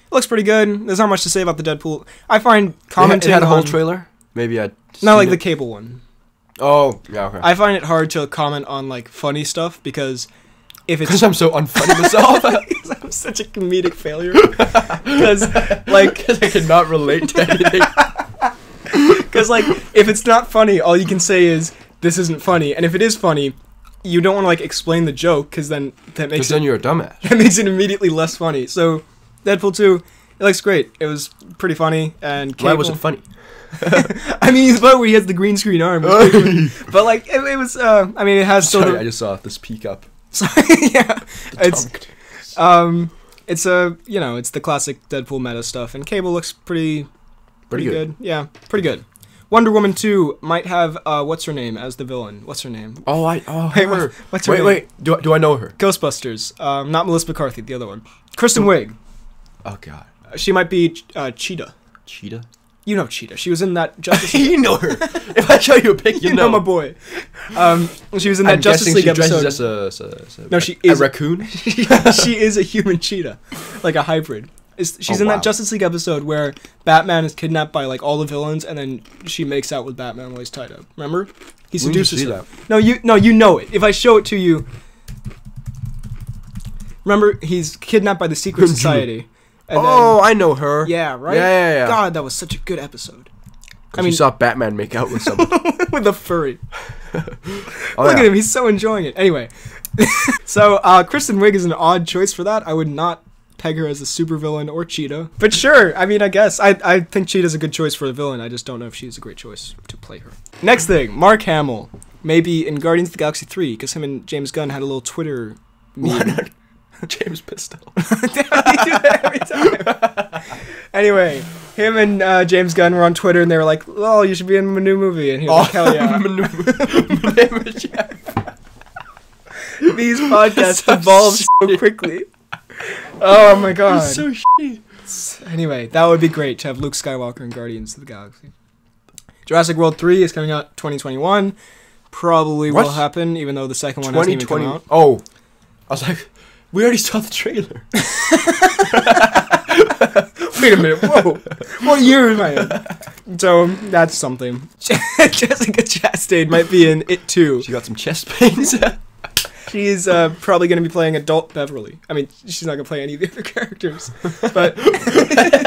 It looks pretty good. There's not much to say about the Deadpool. I find commenting It had a whole trailer? Maybe I'd not like the cable one. Oh, yeah, okay. I find it hard to comment on like funny stuff because if it's... Because I'm so unfunny myself. I'm such a comedic failure. Because like... I cannot relate to anything. Because like, if it's not funny, all you can say is, this isn't funny. And if it is funny, you don't want to like explain the joke because then then you're a dumbass. That makes it immediately less funny. So... Deadpool 2, it looks great. It was pretty funny and Why was it funny? I mean, but where he has the green screen arm. But like, it was. I mean, it has still. Sorry, I just saw this peek up. Sorry, yeah, it's it's a it's the classic Deadpool meta stuff, and Cable looks pretty good. Yeah, pretty good. Wonder Woman 2 might have what's her name as the villain. What's her name? Wait, her. What's her name? Wait. Do I know her? Ghostbusters. Not Melissa McCarthy. The other one. Kristen Wiig. Oh God. She might be Cheetah. Cheetah? You know Cheetah. She was in that Justice League. You know her. If I show you a pic, you know my boy. She was in that Justice League episode. No, she is a raccoon. She is a human cheetah, like a hybrid. She's in that Justice League episode where Batman is kidnapped by like all the villains, and then she makes out with Batman while he's tied up. Remember? He seduces her. No, you know it. If I show it to you, remember he's kidnapped by the secret society. I know her. Yeah, right? Yeah. God, that was such a good episode. I mean, you saw Batman make out with someone. With a furry. Look at him, he's so enjoying it. Anyway, so Kristen Wiig is an odd choice for that. I would not peg her as a supervillain or Cheetah. But sure, I mean, I guess. I think Cheetah's a good choice for a villain. I just don't know if she's a great choice to play her. Next thing, Mark Hamill. Maybe in Guardians of the Galaxy 3, because him and James Gunn had a little Twitter meme. James Pistol. You do that every time. Anyway, him and James Gunn were on Twitter, and they were like, "Oh, you should be in a new movie." And he was like, "Hell yeah!" These podcasts evolve so quickly. Oh my god. So shitty. Anyway, that would be great to have Luke Skywalker in Guardians of the Galaxy. Jurassic World 3 is coming out 2021. Probably will happen, even though the second one hasn't even come out. Oh, I was like, we already saw the trailer. Wait a minute, whoa. What year am I in? So, that's something. Jessica Chastain might be in It Too. She got some chest pains. She's probably going to be playing adult Beverly. I mean, she's not going to play any of the other characters. But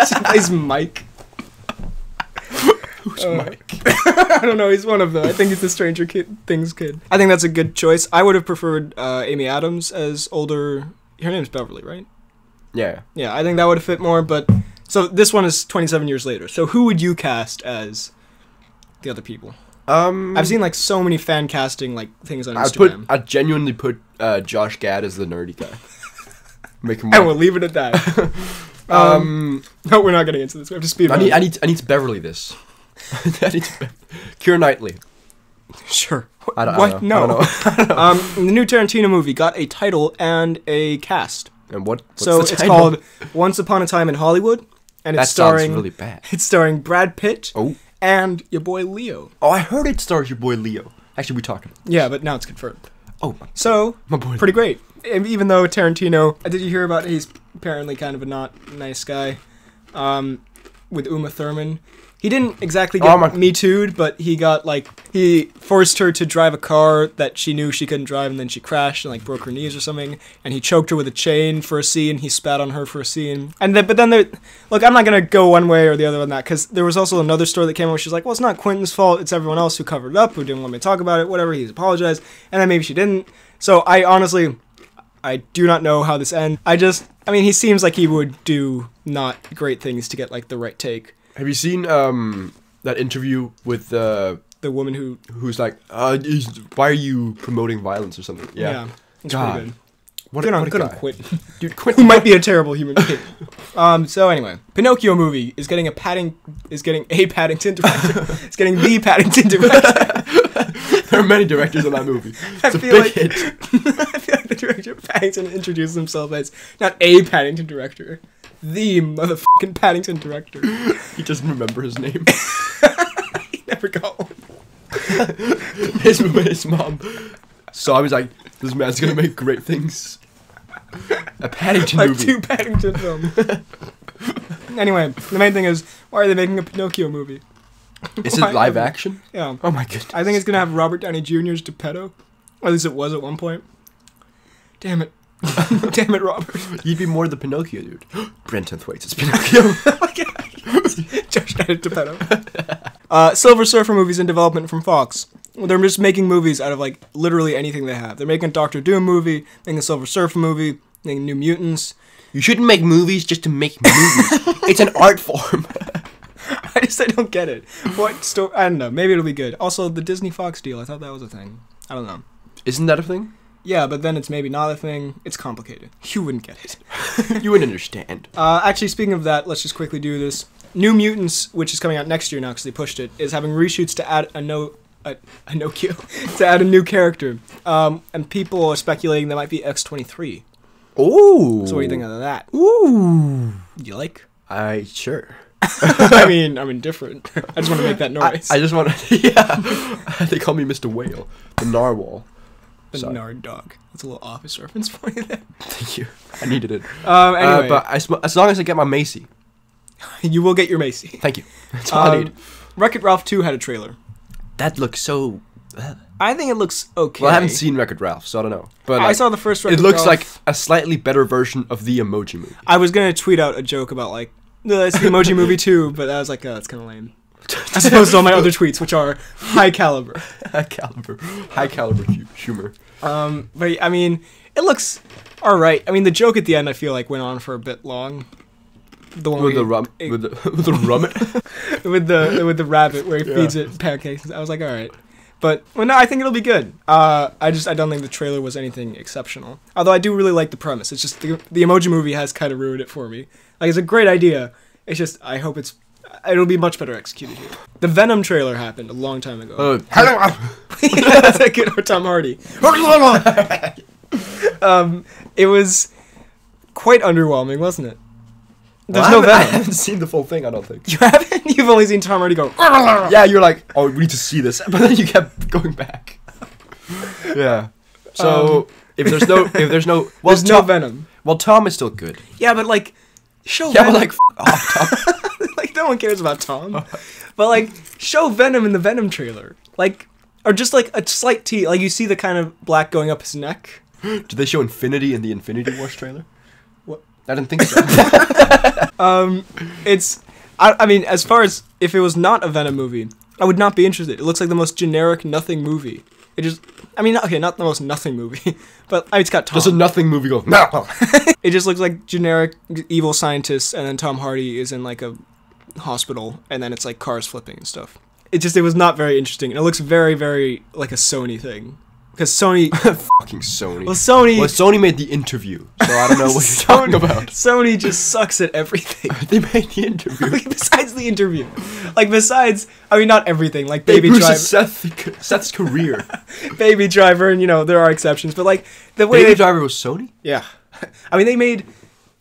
she plays Mike. Who's Mike? I don't know, he's one of them. I think he's the Stranger Things kid. I think that's a good choice. I would have preferred Amy Adams as older... Her name's Beverly, right? Yeah. Yeah, I think that would have fit more, but... So this one is 27 years later. So who would you cast as the other people? I've seen like so many fan casting like things on Instagram. I'd genuinely put Josh Gad as the nerdy guy. Make him. And we'll leave it at that. No, we're not getting into this. We have to speed. I need to Beverly this. I need to Keira Knightley. Sure. I don't know. The new Tarantino movie got a title and a cast. And what's so the it's called Once Upon a Time in Hollywood, and it's starring. Sounds really bad. It's starring Brad Pitt. Oh. And your boy Leo. Oh, I heard it stars your boy Leo. Actually, we talked about this. Yeah, but now it's confirmed. Oh. So, my boy pretty great. And even though Tarantino... Did you hear about he's apparently kind of a not nice guy with Uma Thurman? He didn't exactly get Me Too'd, but he got, like, he forced her to drive a car that she knew she couldn't drive, and then she crashed and, like, broke her knees or something, and he choked her with a chain for a scene, he spat on her for a scene. And then, but then there, look, I'm not gonna go one way or the other on that, because there was also another story that came out where she's like, well, it's not Quentin's fault, it's everyone else who covered it up, who didn't want me to talk about it, whatever, he's apologized, and then maybe she didn't. So I honestly, I do not know how this ends. I mean, he seems like he would do not great things to get, like, the right take. Have you seen that interview with the woman who's like, why are you promoting violence or something? Yeah, it's pretty good. What good a on guy. Quentin. Dude, Quentin might be a terrible human being. So anyway, Pinocchio movie is getting a Paddington director. It's getting the Paddington director. There are many directors in that movie. It's I feel like the director of Paddington introduced himself as not a Paddington director, the motherfucking Paddington director. He doesn't remember his name. He never got one. His mom saw him, he's like, this man's gonna make great things. A Paddington movie. Like 2 Paddington films. Anyway, the main thing is, why are they making a Pinocchio movie? Is it live action? Yeah. Oh my goodness. I think it's gonna have Robert Downey Jr.'s Geppetto. Or at least it was at one point. Damn it. Damn it, Robert. You'd be more the Pinocchio dude. Brenton Thwaites is Pinocchio. Oh my god. Josh Gad Geppetto. Silver Surfer movies in development from Fox. They're just making movies out of, like, literally anything they have. They're making a Doctor Doom movie, making a Silver Surfer movie, making New Mutants. You shouldn't make movies just to make movies. It's an art form. I don't get it. What story? I don't know. Maybe it'll be good. Also, the Disney Fox deal. I thought that was a thing. I don't know. Isn't that a thing? Yeah, but then it's maybe not a thing. It's complicated. You wouldn't get it. You wouldn't understand. Actually, speaking of that, let's just quickly do this. New Mutants, which is coming out next year now because they pushed it, is having reshoots to add to add a new character. And people are speculating that might be X-23. Ooh. So what do you think of that? Ooh. You like? Sure. I mean, I'm indifferent. I just want to make that noise. I just want to, yeah. They call me Mr. Whale, the narwhal. The Nard Dog. That's a little office reference for you there. Thank you. I needed it. Anyway. But as long as I get my Macy. You will get your Macy. Thank you. That's all I need. Wreck-It Ralph 2 had a trailer. That looks so... I think it looks okay. Well, I haven't seen Wreck-It Ralph, so I don't know. But I saw the first Wreck-It Ralph. It looks Ralph. like a slightly better version of the Emoji Movie. I was going to tweet out a joke about, like, no, it's the Emoji Movie too, but I was like, oh, that's kind of lame. As opposed to all my other tweets, which are high caliber. High caliber humor. But, I mean, it looks alright. I mean, the joke at the end, I feel like, went on for a bit long. The one with the rummet? with the rabbit where he feeds it pancakes. I was like, alright. But, well, no, I think it'll be good. I don't think the trailer was anything exceptional. Although I do really like the premise. It's just, the Emoji Movie has kind of ruined it for me. Like, it's a great idea. It's just, I hope it'll be much better executed here. The Venom trailer happened a long time ago. Yeah, that's a good Tom Hardy. It was quite underwhelming, wasn't it? There's no Venom. I haven't seen the full thing, I don't think. You haven't? You've only seen Tom Hardy go... Yeah, you're like, oh, we need to see this. But then you kept going back. Yeah. So, if there's no... Well, there's no Venom. Well, Tom is still good. Yeah, but, like... Show Yeah, Venom. but, like, off Tom. Like, no one cares about Tom. But, like, show Venom in the Venom trailer. Like, or just, like, a slight tease. Like, you see the kind of black going up his neck. Did they show Infinity in the Infinity Wars trailer? What? I didn't think so. I mean, as far as if it was not a Venom movie, I would not be interested. It looks like the most generic nothing movie. It just, I mean, okay, not the most nothing movie, but it's got Tom. Does a nothing movie go, no! It just looks like generic evil scientists, and then Tom Hardy is in, like, a hospital, and then it's, like, cars flipping and stuff. It was not very interesting, and it looks very, very like a Sony thing. Because Sony... Fucking Sony. Well, Sony made the interview, so I don't know what you're talking about. Sony just sucks at everything. They made the interview. Like, besides the interview. Like, besides... I mean, not everything. Like, Baby Driver... Seth's career. Baby Driver, and, you know, there are exceptions. But, like, the way... Baby Driver was Sony? Yeah. I mean, they made...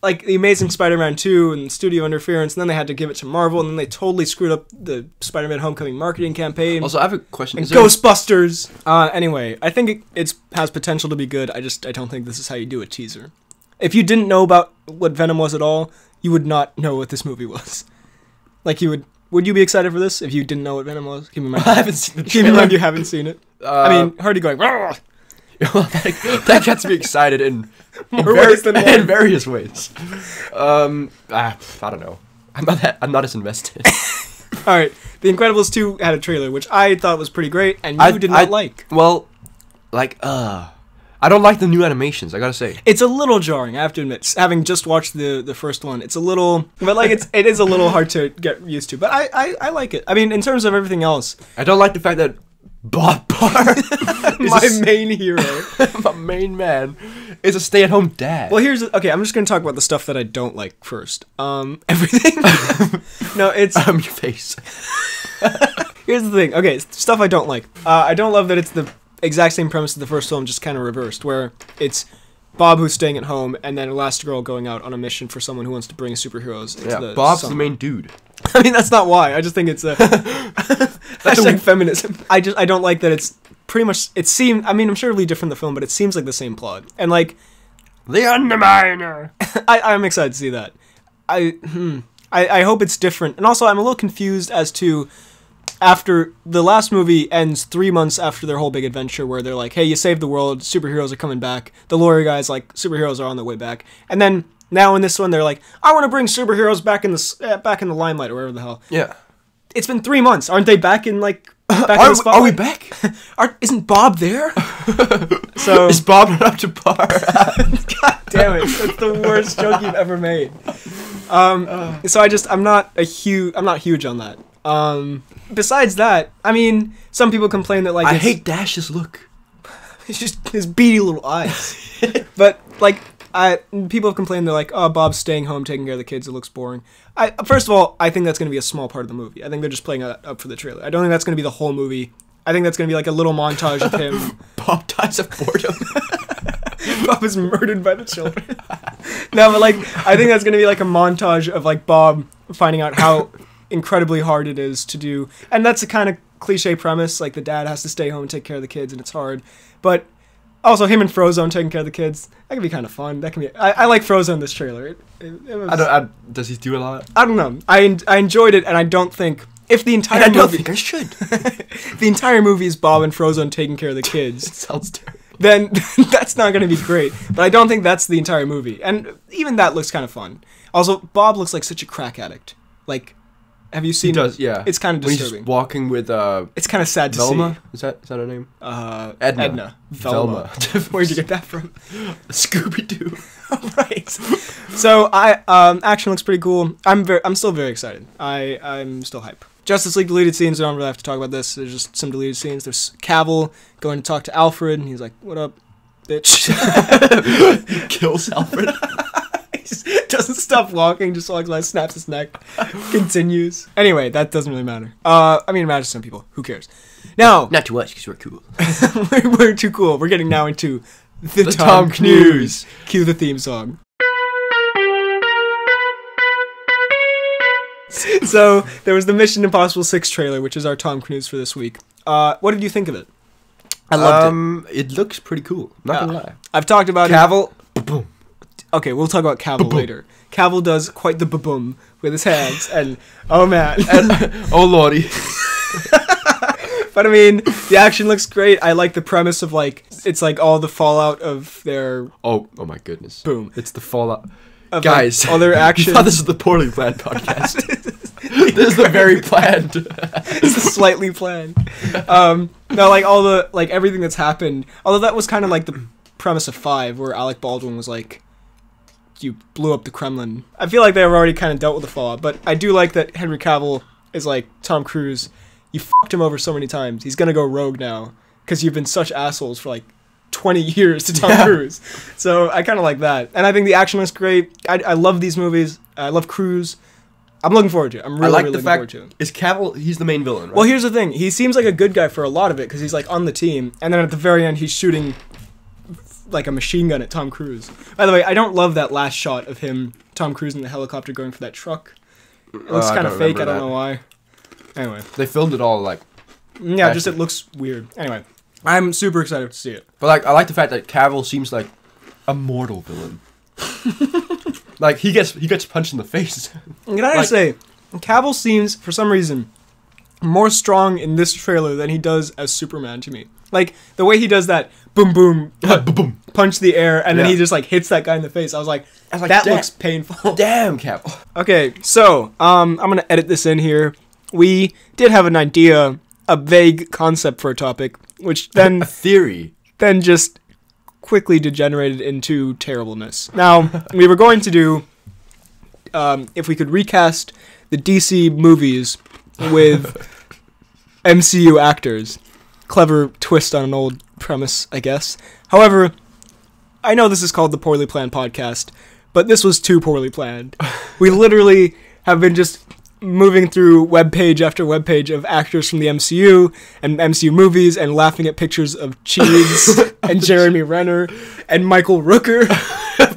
like, The Amazing Spider-Man 2 and studio interference, and then they had to give it to Marvel, and then they totally screwed up the Spider-Man Homecoming marketing campaign. Also, I have a question. And Ghostbusters! Anyway, I think it has potential to be good. I don't think this is how you do a teaser. If you didn't know about what Venom was at all, you would not know what this movie was. Like, you would... would you be excited for this if you didn't know what Venom was? Keep in mind, I haven't seen the keep in trailer. mind you haven't seen it. I mean, Hardy going, "Rah!" that gets me excited in ways than one. in various ways. I don't know. I'm not as invested. All right, The Incredibles 2 had a trailer, which I thought was pretty great, and you did not like. Well, I don't like the new animations. I gotta say, it's a little jarring. I have to admit, having just watched the first one, it's a little, but like it is a little hard to get used to. But I like it. I mean, in terms of everything else, I don't like the fact that Bob Barr, my main hero, my main man, is a stay-at-home dad. Well, okay. I'm just gonna talk about the stuff that I don't like first. Everything. No, it's your face. Here's the thing. Okay, stuff I don't like. I don't love that it's the exact same premise of the first film, just kind of reversed, where it's Bob who's staying at home, and then Elastigirl going out on a mission for someone who wants to bring superheroes into the Bob's summer. the main dude. I mean, that's not why. I just think it's a hashtag feminism. I don't like that it's pretty much. It seemed. I mean, I'm sure it'll be different in the film, but it seems like the same plot. And like, the Underminer. I'm excited to see that. I hope it's different. And also, I'm a little confused as to. After the last movie ends 3 months after their whole big adventure where they're like, hey, you saved the world, superheroes are coming back. The lawyer guy's like, superheroes are on their way back. And then now in this one, they're like, I want to bring superheroes back in the limelight or wherever the hell. Yeah. It's been 3 months. Aren't they back in like back in the spotlight? Are we back? Isn't Bob there? So is Bob not up to par? God damn it! That's the worst joke you've ever made. So I'm not huge on that. Besides that, I mean, some people complain that like I hate Dash's look. It's just his beady little eyes. But like, people have complained they're like, oh, Bob's staying home taking care of the kids. It looks boring. First of all, I think that's going to be a small part of the movie. I think they're just playing that up for the trailer. I don't think that's going to be the whole movie. I think that's going to be like a little montage of him. Bob dies of boredom. Bob is murdered by the children. No, but like, I think that's going to be like a montage of like Bob finding out how incredibly hard it is to do, and that's a kind of cliche premise, like the dad has to stay home and take care of the kids and it's hard, but also him and Frozone taking care of the kids, that can be kind of fun. That can be I like Frozone in this trailer. It was, does he do a lot? I don't know. I enjoyed it, and I don't think if the entire movie, I don't think I should. The entire movie is Bob and Frozone taking care of the kids. It sounds terrible. Then that's not going to be great, but I don't think that's the entire movie, and even that looks kind of fun. Also, Bob looks like such a crack addict. Like, have you seen? He does, yeah. It's kind of disturbing. When he's walking with it's kind of sad to Velma? see. Is that her name? Edna. Velma. Where'd you get that from? Scooby-Doo. Right. So action looks pretty cool. I'm still very excited. I'm still hype. Justice League deleted scenes. I don't really have to talk about this. There's just some deleted scenes. There's Cavill going to talk to Alfred, and he's like, "What up, bitch?" He kills Alfred. He doesn't stop walking, just walks by, snaps his neck, continues. Anyway, that doesn't really matter. I mean, it matters to some people. Who cares? Now, not too much, because we're cool. We're too cool. We're getting now into the Tom Cnews. Cue the theme song. So, there was the Mission Impossible 6 trailer, which is our Tom Cruise for this week. What did you think of it? I loved it. It looks pretty cool. Not gonna lie. I've talked about Cavill. Boom. Okay, we'll talk about Cavill later. Cavill does quite the ba-boom with his hands, and oh man. And, oh lordy. But I mean, the action looks great. I like the premise of like, it's like all the fallout of their... Oh my goodness. Boom. It's the fallout. Guys, all their action. You thought this is the poorly planned podcast. This is the very planned. It's the slightly planned. No, like all the, like everything that's happened. Although that was kind of like the premise of 5, where Alec Baldwin was like, you blew up the Kremlin. I feel like they were already kind of dealt with the fallout, but I do like that Henry Cavill is like, Tom Cruise, you fucked him over so many times. He's gonna go rogue now, because you've been such assholes for like 20 years to Tom Cruise. So I kind of like that. And I think the action looks great. I love these movies. I love Cruise. I'm looking forward to it. I'm really, really looking forward to it. Is Cavill, he's the main villain, right? Well, here's the thing. He seems like a good guy for a lot of it, because he's like on the team, and then at the very end he's shooting like a machine gun at Tom Cruise. By the way, I don't love that last shot of him, Tom Cruise in the helicopter going for that truck. It looks kind of fake. I don't know why. Anyway. They filmed it all like... Yeah, just it looks weird. Anyway. I'm super excited to see it. But like, I like the fact that Cavill seems like a mortal villain. Like he gets punched in the face. Can I just say, Cavill seems, for some reason, more strong in this trailer than he does as Superman to me. Like, the way he does that boom, boom, Boom. punch the air, and then Yeah. he just, like, hits that guy in the face. I was like, that looks painful. Damn, Cavill. Okay, so, I'm gonna edit this in here. We did have an idea, a vague concept for a topic, which then A theory. just quickly degenerated into terribleness. Now, we were going to do, if we could recast the DC movies with MCU actors. Clever twist on an old premise, I guess. However, I know this is called the Poorly Planned Podcast, but this was too poorly planned. We literally have been just moving through webpage after webpage of actors from the MCU and MCU movies and laughing at pictures of Cheese and Jeremy Renner and Michael Rooker.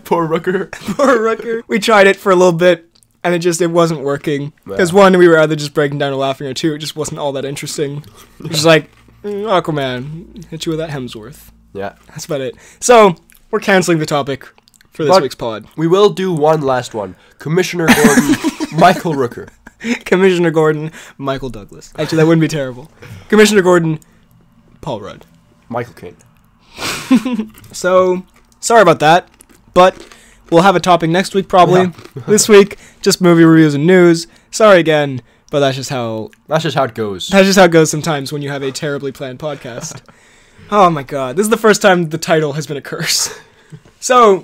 Poor Rooker. Poor Rooker. We tried it for a little bit and it wasn't working. Because one, we were either just breaking down or laughing, or two, it just wasn't all that interesting. It was like, Aquaman, hit you with that Hemsworth. Yeah. That's about it. So, we're canceling the topic for this week's pod. We will do one last one. Commissioner Gordon, Michael Rooker. Commissioner Gordon, Michael Douglas. Actually, that wouldn't be terrible. Commissioner Gordon, Paul Rudd. Michael Caine. So, sorry about that, but we'll have a topic next week probably. Yeah. This week, just movie reviews and news. Sorry again, but that's just how it goes. That's just how it goes sometimes when you have a terribly planned podcast. Oh my god, this is the first time the title has been a curse. So,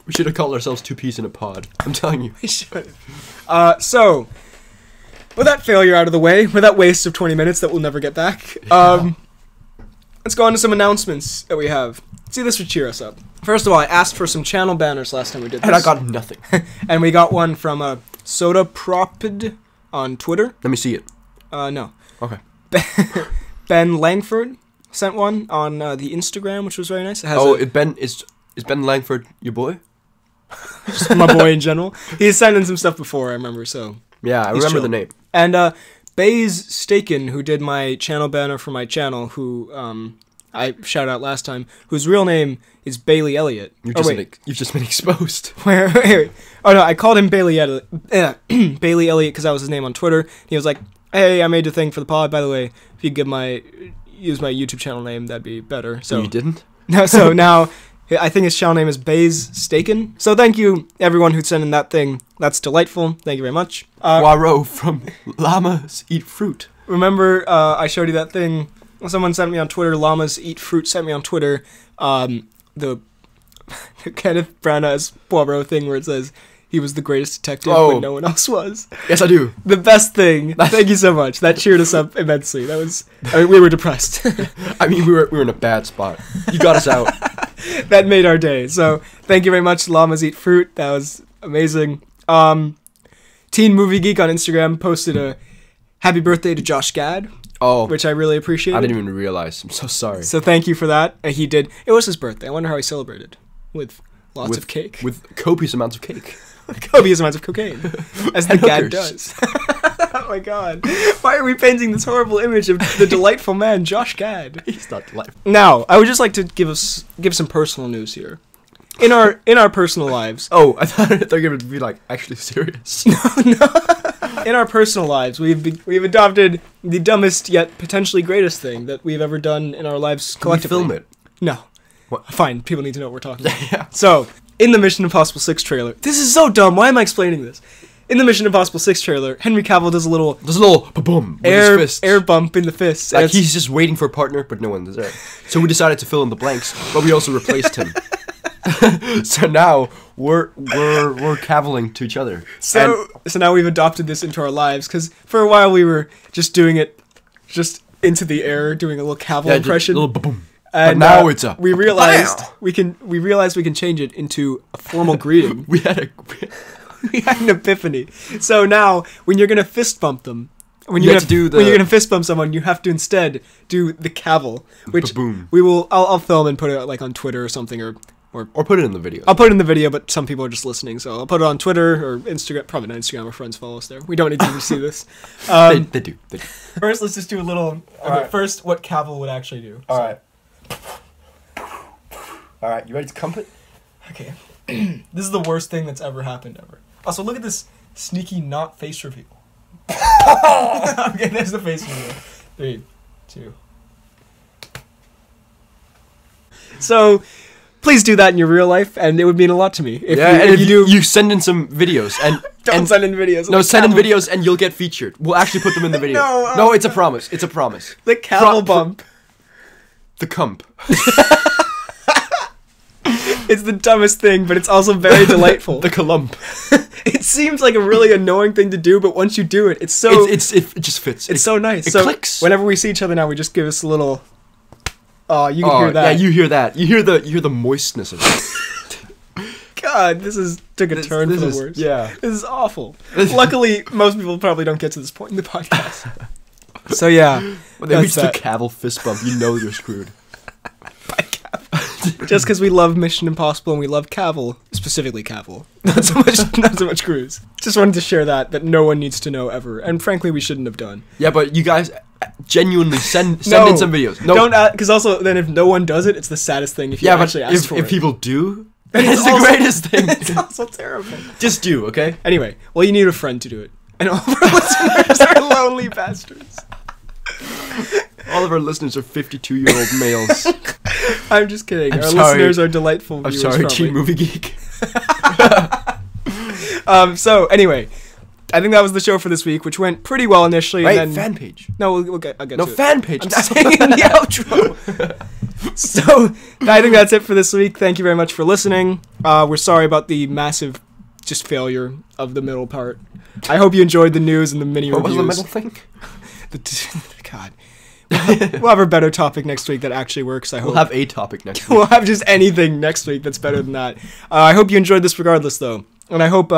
We should have called ourselves Two Peas in a Pod. I'm telling you. we should. So, with that failure out of the way, with that waste of 20 minutes that we'll never get back, let's go on to some announcements that we have. See, this would cheer us up. First of all, I asked for some channel banners last time we did this. And I got nothing. And we got one from Soda Propid on Twitter. Let me see it. No. Okay. Ben Langford sent one on the Instagram, which was very nice. It has Is Ben Langford your boy? just my boy in general. He's sent in some stuff before, I remember, so... Yeah, I remember the name. And Bays Staken, who did my channel banner for my channel, who I shouted out last time, whose real name is Bailey Elliott. You've just been exposed. Wait. Oh no, I called him Bailey Elliott because that was his name on Twitter. He was like, "Hey, I made a thing for the pod. By the way, if you use my YouTube channel name, that'd be better." So you didn't? No. So now I think his channel name is Bays Staken. So thank you everyone who sent in that thing. That's delightful. Thank you very much. Poirot from Llamas Eat Fruit. Remember, I showed you that thing. Someone sent me on Twitter. Llamas Eat Fruit sent me on Twitter. The Kenneth Branagh's Poirot thing where it says he was the greatest detective when no one else was. Yes, I do. The best thing. Thank you so much. That cheered us up immensely. We were depressed. I mean, we were in a bad spot. You got us out. That made our day. So thank you very much, Llamas Eat Fruit. That was amazing. Teen Movie Geek on Instagram posted a happy birthday to Josh Gad. Oh, which I really appreciate. I didn't even realize. I'm so sorry. So thank you for that. He did. It was his birthday. I wonder how he celebrated. With lots of cake. With copious amounts of cake. Copious amounts of cocaine. As the Gad does. Oh my god. Why are we painting this horrible image of the delightful man, Josh Gad? He's not delightful. Now, I would just like to give some personal news here. In our personal lives. Oh, I thought they were going to be like actually serious. No. In our personal lives, we've adopted the dumbest yet potentially greatest thing that we've ever done in our lives collectively. Can we film it? No. What? Fine. People need to know what we're talking about. Yeah. So, in the Mission Impossible 6 trailer, this is so dumb. Why am I explaining this? In the Mission Impossible 6 trailer, Henry Cavill does a little boom air bump in the fists. Like he's just waiting for a partner, but no one's there. So we decided to fill in the blanks, but we also replaced him. So now we're cavilling to each other. So now we've adopted this into our lives because for a while we were just doing it just into the air, doing a little Cavill impression. A little boom. And but now it's a. We realized we can change it into a formal greeting. we had an episphany. So now when you're gonna fist bump them. When you're gonna fist bump someone, you have to instead do the Cavill, which boom. I'll film and put it like on Twitter or something or put it in the video. I'll put it in the video, but some people are just listening, so I'll put it on Twitter or Instagram. Probably not Instagram. Our friends follow us there. We don't need them to see this. They do. First, let's just do a little. Right. First, what Cavill would actually do. All right. All right. You ready to comfort? Okay. This is the worst thing that's ever happened ever. Also, look at this sneaky not face reveal. Okay, there's the face reveal. 3, 2. So, please do that in your real life, and it would mean a lot to me. If you send in some videos and don't send in videos. No, send in videos and you'll get featured. We'll actually put them in the video. No, it's a promise. It's a promise. The Cavill bump. The cump. It's the dumbest thing, but it's also very delightful. The colump. It seems like a really annoying thing to do, but once you do it, it's so... It just fits. It's so nice. It clicks. Whenever we see each other now, we just give us a little... Oh, you can hear that. Yeah, you hear that. You hear the moistness of it. God, took a turn for the worst. Yeah. This is awful. Luckily, most people probably don't get to this point in the podcast. So yeah. When they reach the Cavill fist bump, you know you're screwed. Just because we love Mission Impossible and we love Cavill, specifically Cavill, not so much Cruise. Just wanted to share that no one needs to know ever, and frankly, we shouldn't have done. Yeah, but you guys genuinely send in some videos. No, don't, because also then if no one does it, it's the saddest thing. If you actually ask for it. If people do, it's the greatest thing. It's also terrible. Just do, okay? Anyway, well, you need a friend to do it, and all of our listeners are lonely bastards. All of our listeners are 52-year-old males. I'm just kidding. Our listeners are delightful viewers. I'm sorry, Teen Movie Geek. So, anyway, I think that was the show for this week, which went pretty well initially. Right, and then, fan page. No, I'll get to it. No, fan page. I'm saying in the outro. So, I think that's it for this week. Thank you very much for listening. We're sorry about the massive just failure of the middle part. I hope you enjoyed the news and the mini reviews. What was the middle thing? God. We'll have a better topic next week that actually works, I hope. We'll have a topic next week. We'll have just anything next week that's better than that. I hope you enjoyed this regardless, though. And I hope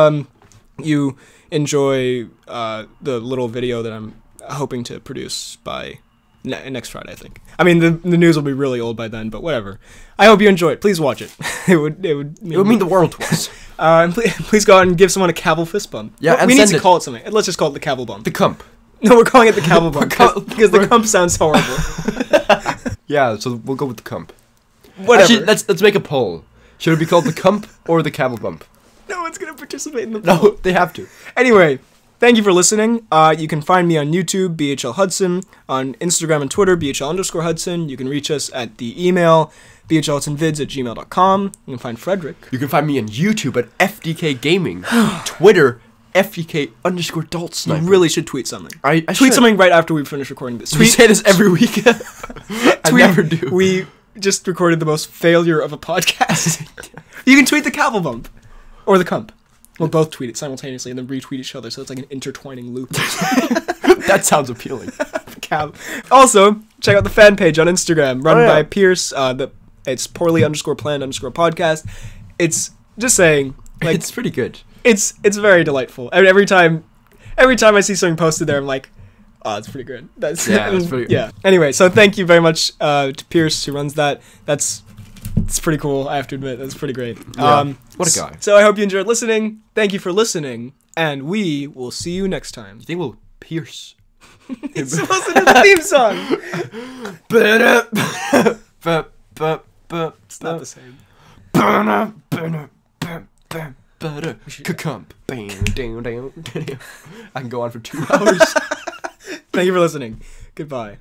you enjoy the little video that I'm hoping to produce by next Friday, I think. I mean, the news will be really old by then, but whatever. I hope you enjoy it. Please watch it. It would mean the world to us. And please go out and give someone a Cavill fist bump. Yeah, we need to call it something. Let's just call it the Cavill bump. The cump. No, we're calling it the Cavill bump because the cump sounds horrible. Yeah, so we'll go with the cump. Whatever. Actually, let's make a poll. Should it be called the cump or the Cavill bump? No one's gonna participate in the poll. No, they have to. Anyway, thank you for listening. You can find me on YouTube, BHL Hudson, on Instagram and Twitter, BHL_Hudson. You can reach us at the email, bhlhudsonvids@gmail.com. You can find Frederick. You can find me on YouTube at FDK Gaming. Twitter, FDK_Adult Sniper. You really should tweet something. I tweet something right after we finish recording this. We say this every week. I never do. We just recorded the most failure of a podcast. You can tweet the Cavill bump. Or the cump. We'll both tweet it simultaneously and then retweet each other, so it's like an intertwining loop. That sounds appealing. Also, check out the fan page on Instagram, run by Pierce. It's poorly_planned_podcast. It's just saying, like, it's pretty good. It's very delightful. I mean, every time I see something posted there, I'm like, oh, it's pretty good. That's pretty good. Yeah. Anyway, so thank you very much to Pierce who runs that. It's pretty cool, I have to admit. That's pretty great. Yeah. What a guy. So I hope you enjoyed listening. Thank you for listening, and we will see you next time. You think we'll Pierce? It's supposed to be the theme song. It's not the same. I can go on for 2 hours. Thank you for listening. Goodbye.